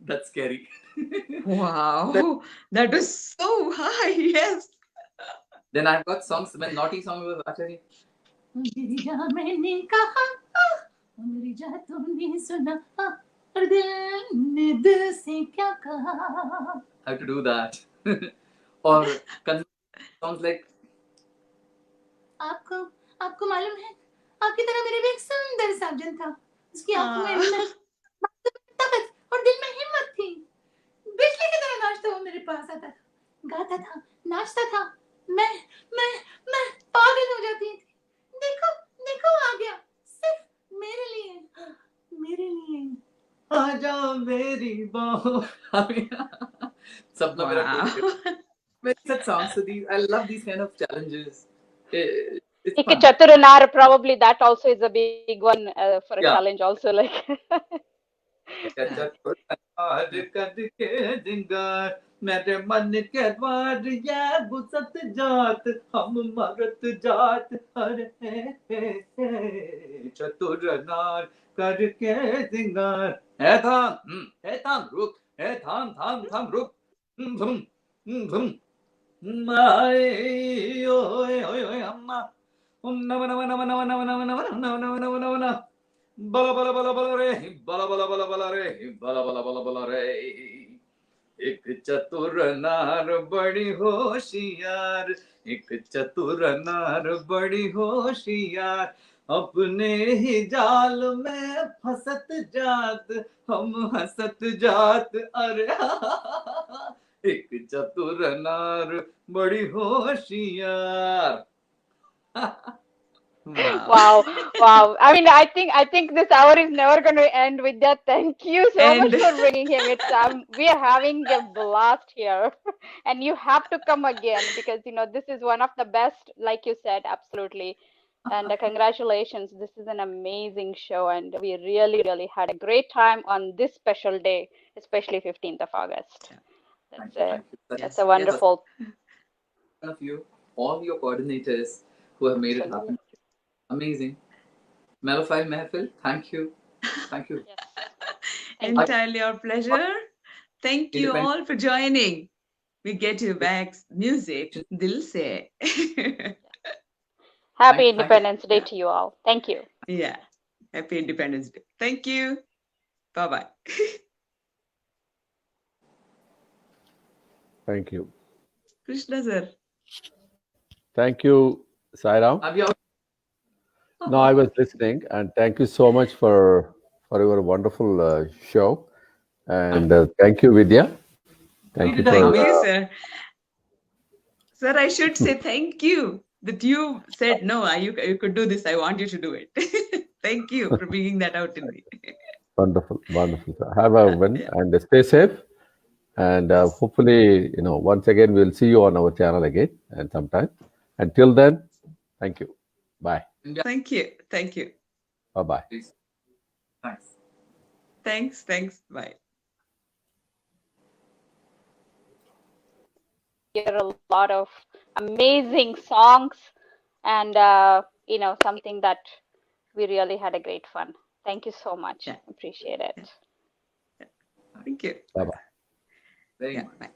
That's scary. Wow, that was so high. Yes. Then I've got songs, when naughty song was actually अंग्रेजा मैंने कहा अंग्रेजा तुमने सुना और दिल ने दिल से क्या कहा. I have to do that. Or songs like आपको मालूम है आपकी तरह मेरे भी एक सुंदर साजन था उसकी आंखों में ताकत और दिल में हिम्मत थी बिजली की तरह नाचता हुआ मेरे पास आता था गाता था नाचता था मैं पागल हो जाती थी देखो आ गया सिर्फ मेरे लिए आजा मेरी बाहों सपना मेरा टूट such songs. So I love these kind of challenges. It's Ikke fun. Chaturanar, probably that also is a big one for a Yeah. challenge also. Like, चतुरार करके जिंगार मेरे मन के द्वार ये बुसत जात हम मरत जात अरे चतुरार करके जिंगार है थाम रुक है थाम रुक धुम माए ओए अम्मा नम bala bala bala bala re bala bala bala bala re bala bala bala bala re एक चतुर नार बड़ी होशियार एक चतुर नार बड़ी होशियार अपने ही जाल में फंसत जात हम हंसत जात अरे एक चतुर नार बड़ी होशियार. wow. I mean, I think this hour is never going to end with that. Thank you so much for bringing him. We are having a blast here, and you have to come again because this is one of the best, like you said, absolutely. And congratulations. This is an amazing show, and we really, really had a great time on this special day, especially 15th of August. Yeah. That's Thank you. that's Yes. a wonderful. One of you, all your coordinators who have made it happen. Amazing. Melophile Mehfil, thank you. Thank you. Yes. Thank you. Entirely our pleasure. Thank you Independent- all for joining. We get you back music. Dil se. Happy Thank you. Independence Day to you all. Thank you. Yeah. Happy Independence Day. Thank you. Bye bye. Thank you. Krishna sir. Thank you, Sairam. Have you No, I was listening, and thank you so much for your wonderful show, and thank you, Vidya. Thank you Thank for you, sir. Sir, I should say thank you that you said no. You could do this. I want you to do it. Thank you for bringing that out in me. wonderful, wonderful. Sir. Have a win Yeah. and stay safe. And hopefully, once again, we'll see you on our channel again and sometime. Until then, thank you. Bye. India, Thank you. Thank you. Bye bye. please? Thanks. Thanks. Thanks. Bye. Hear a lot of amazing songs, and something that we really had a great fun. Thank you so much. Yeah. Appreciate it. Thank you. Bye bye. Very Yeah. much. Bye.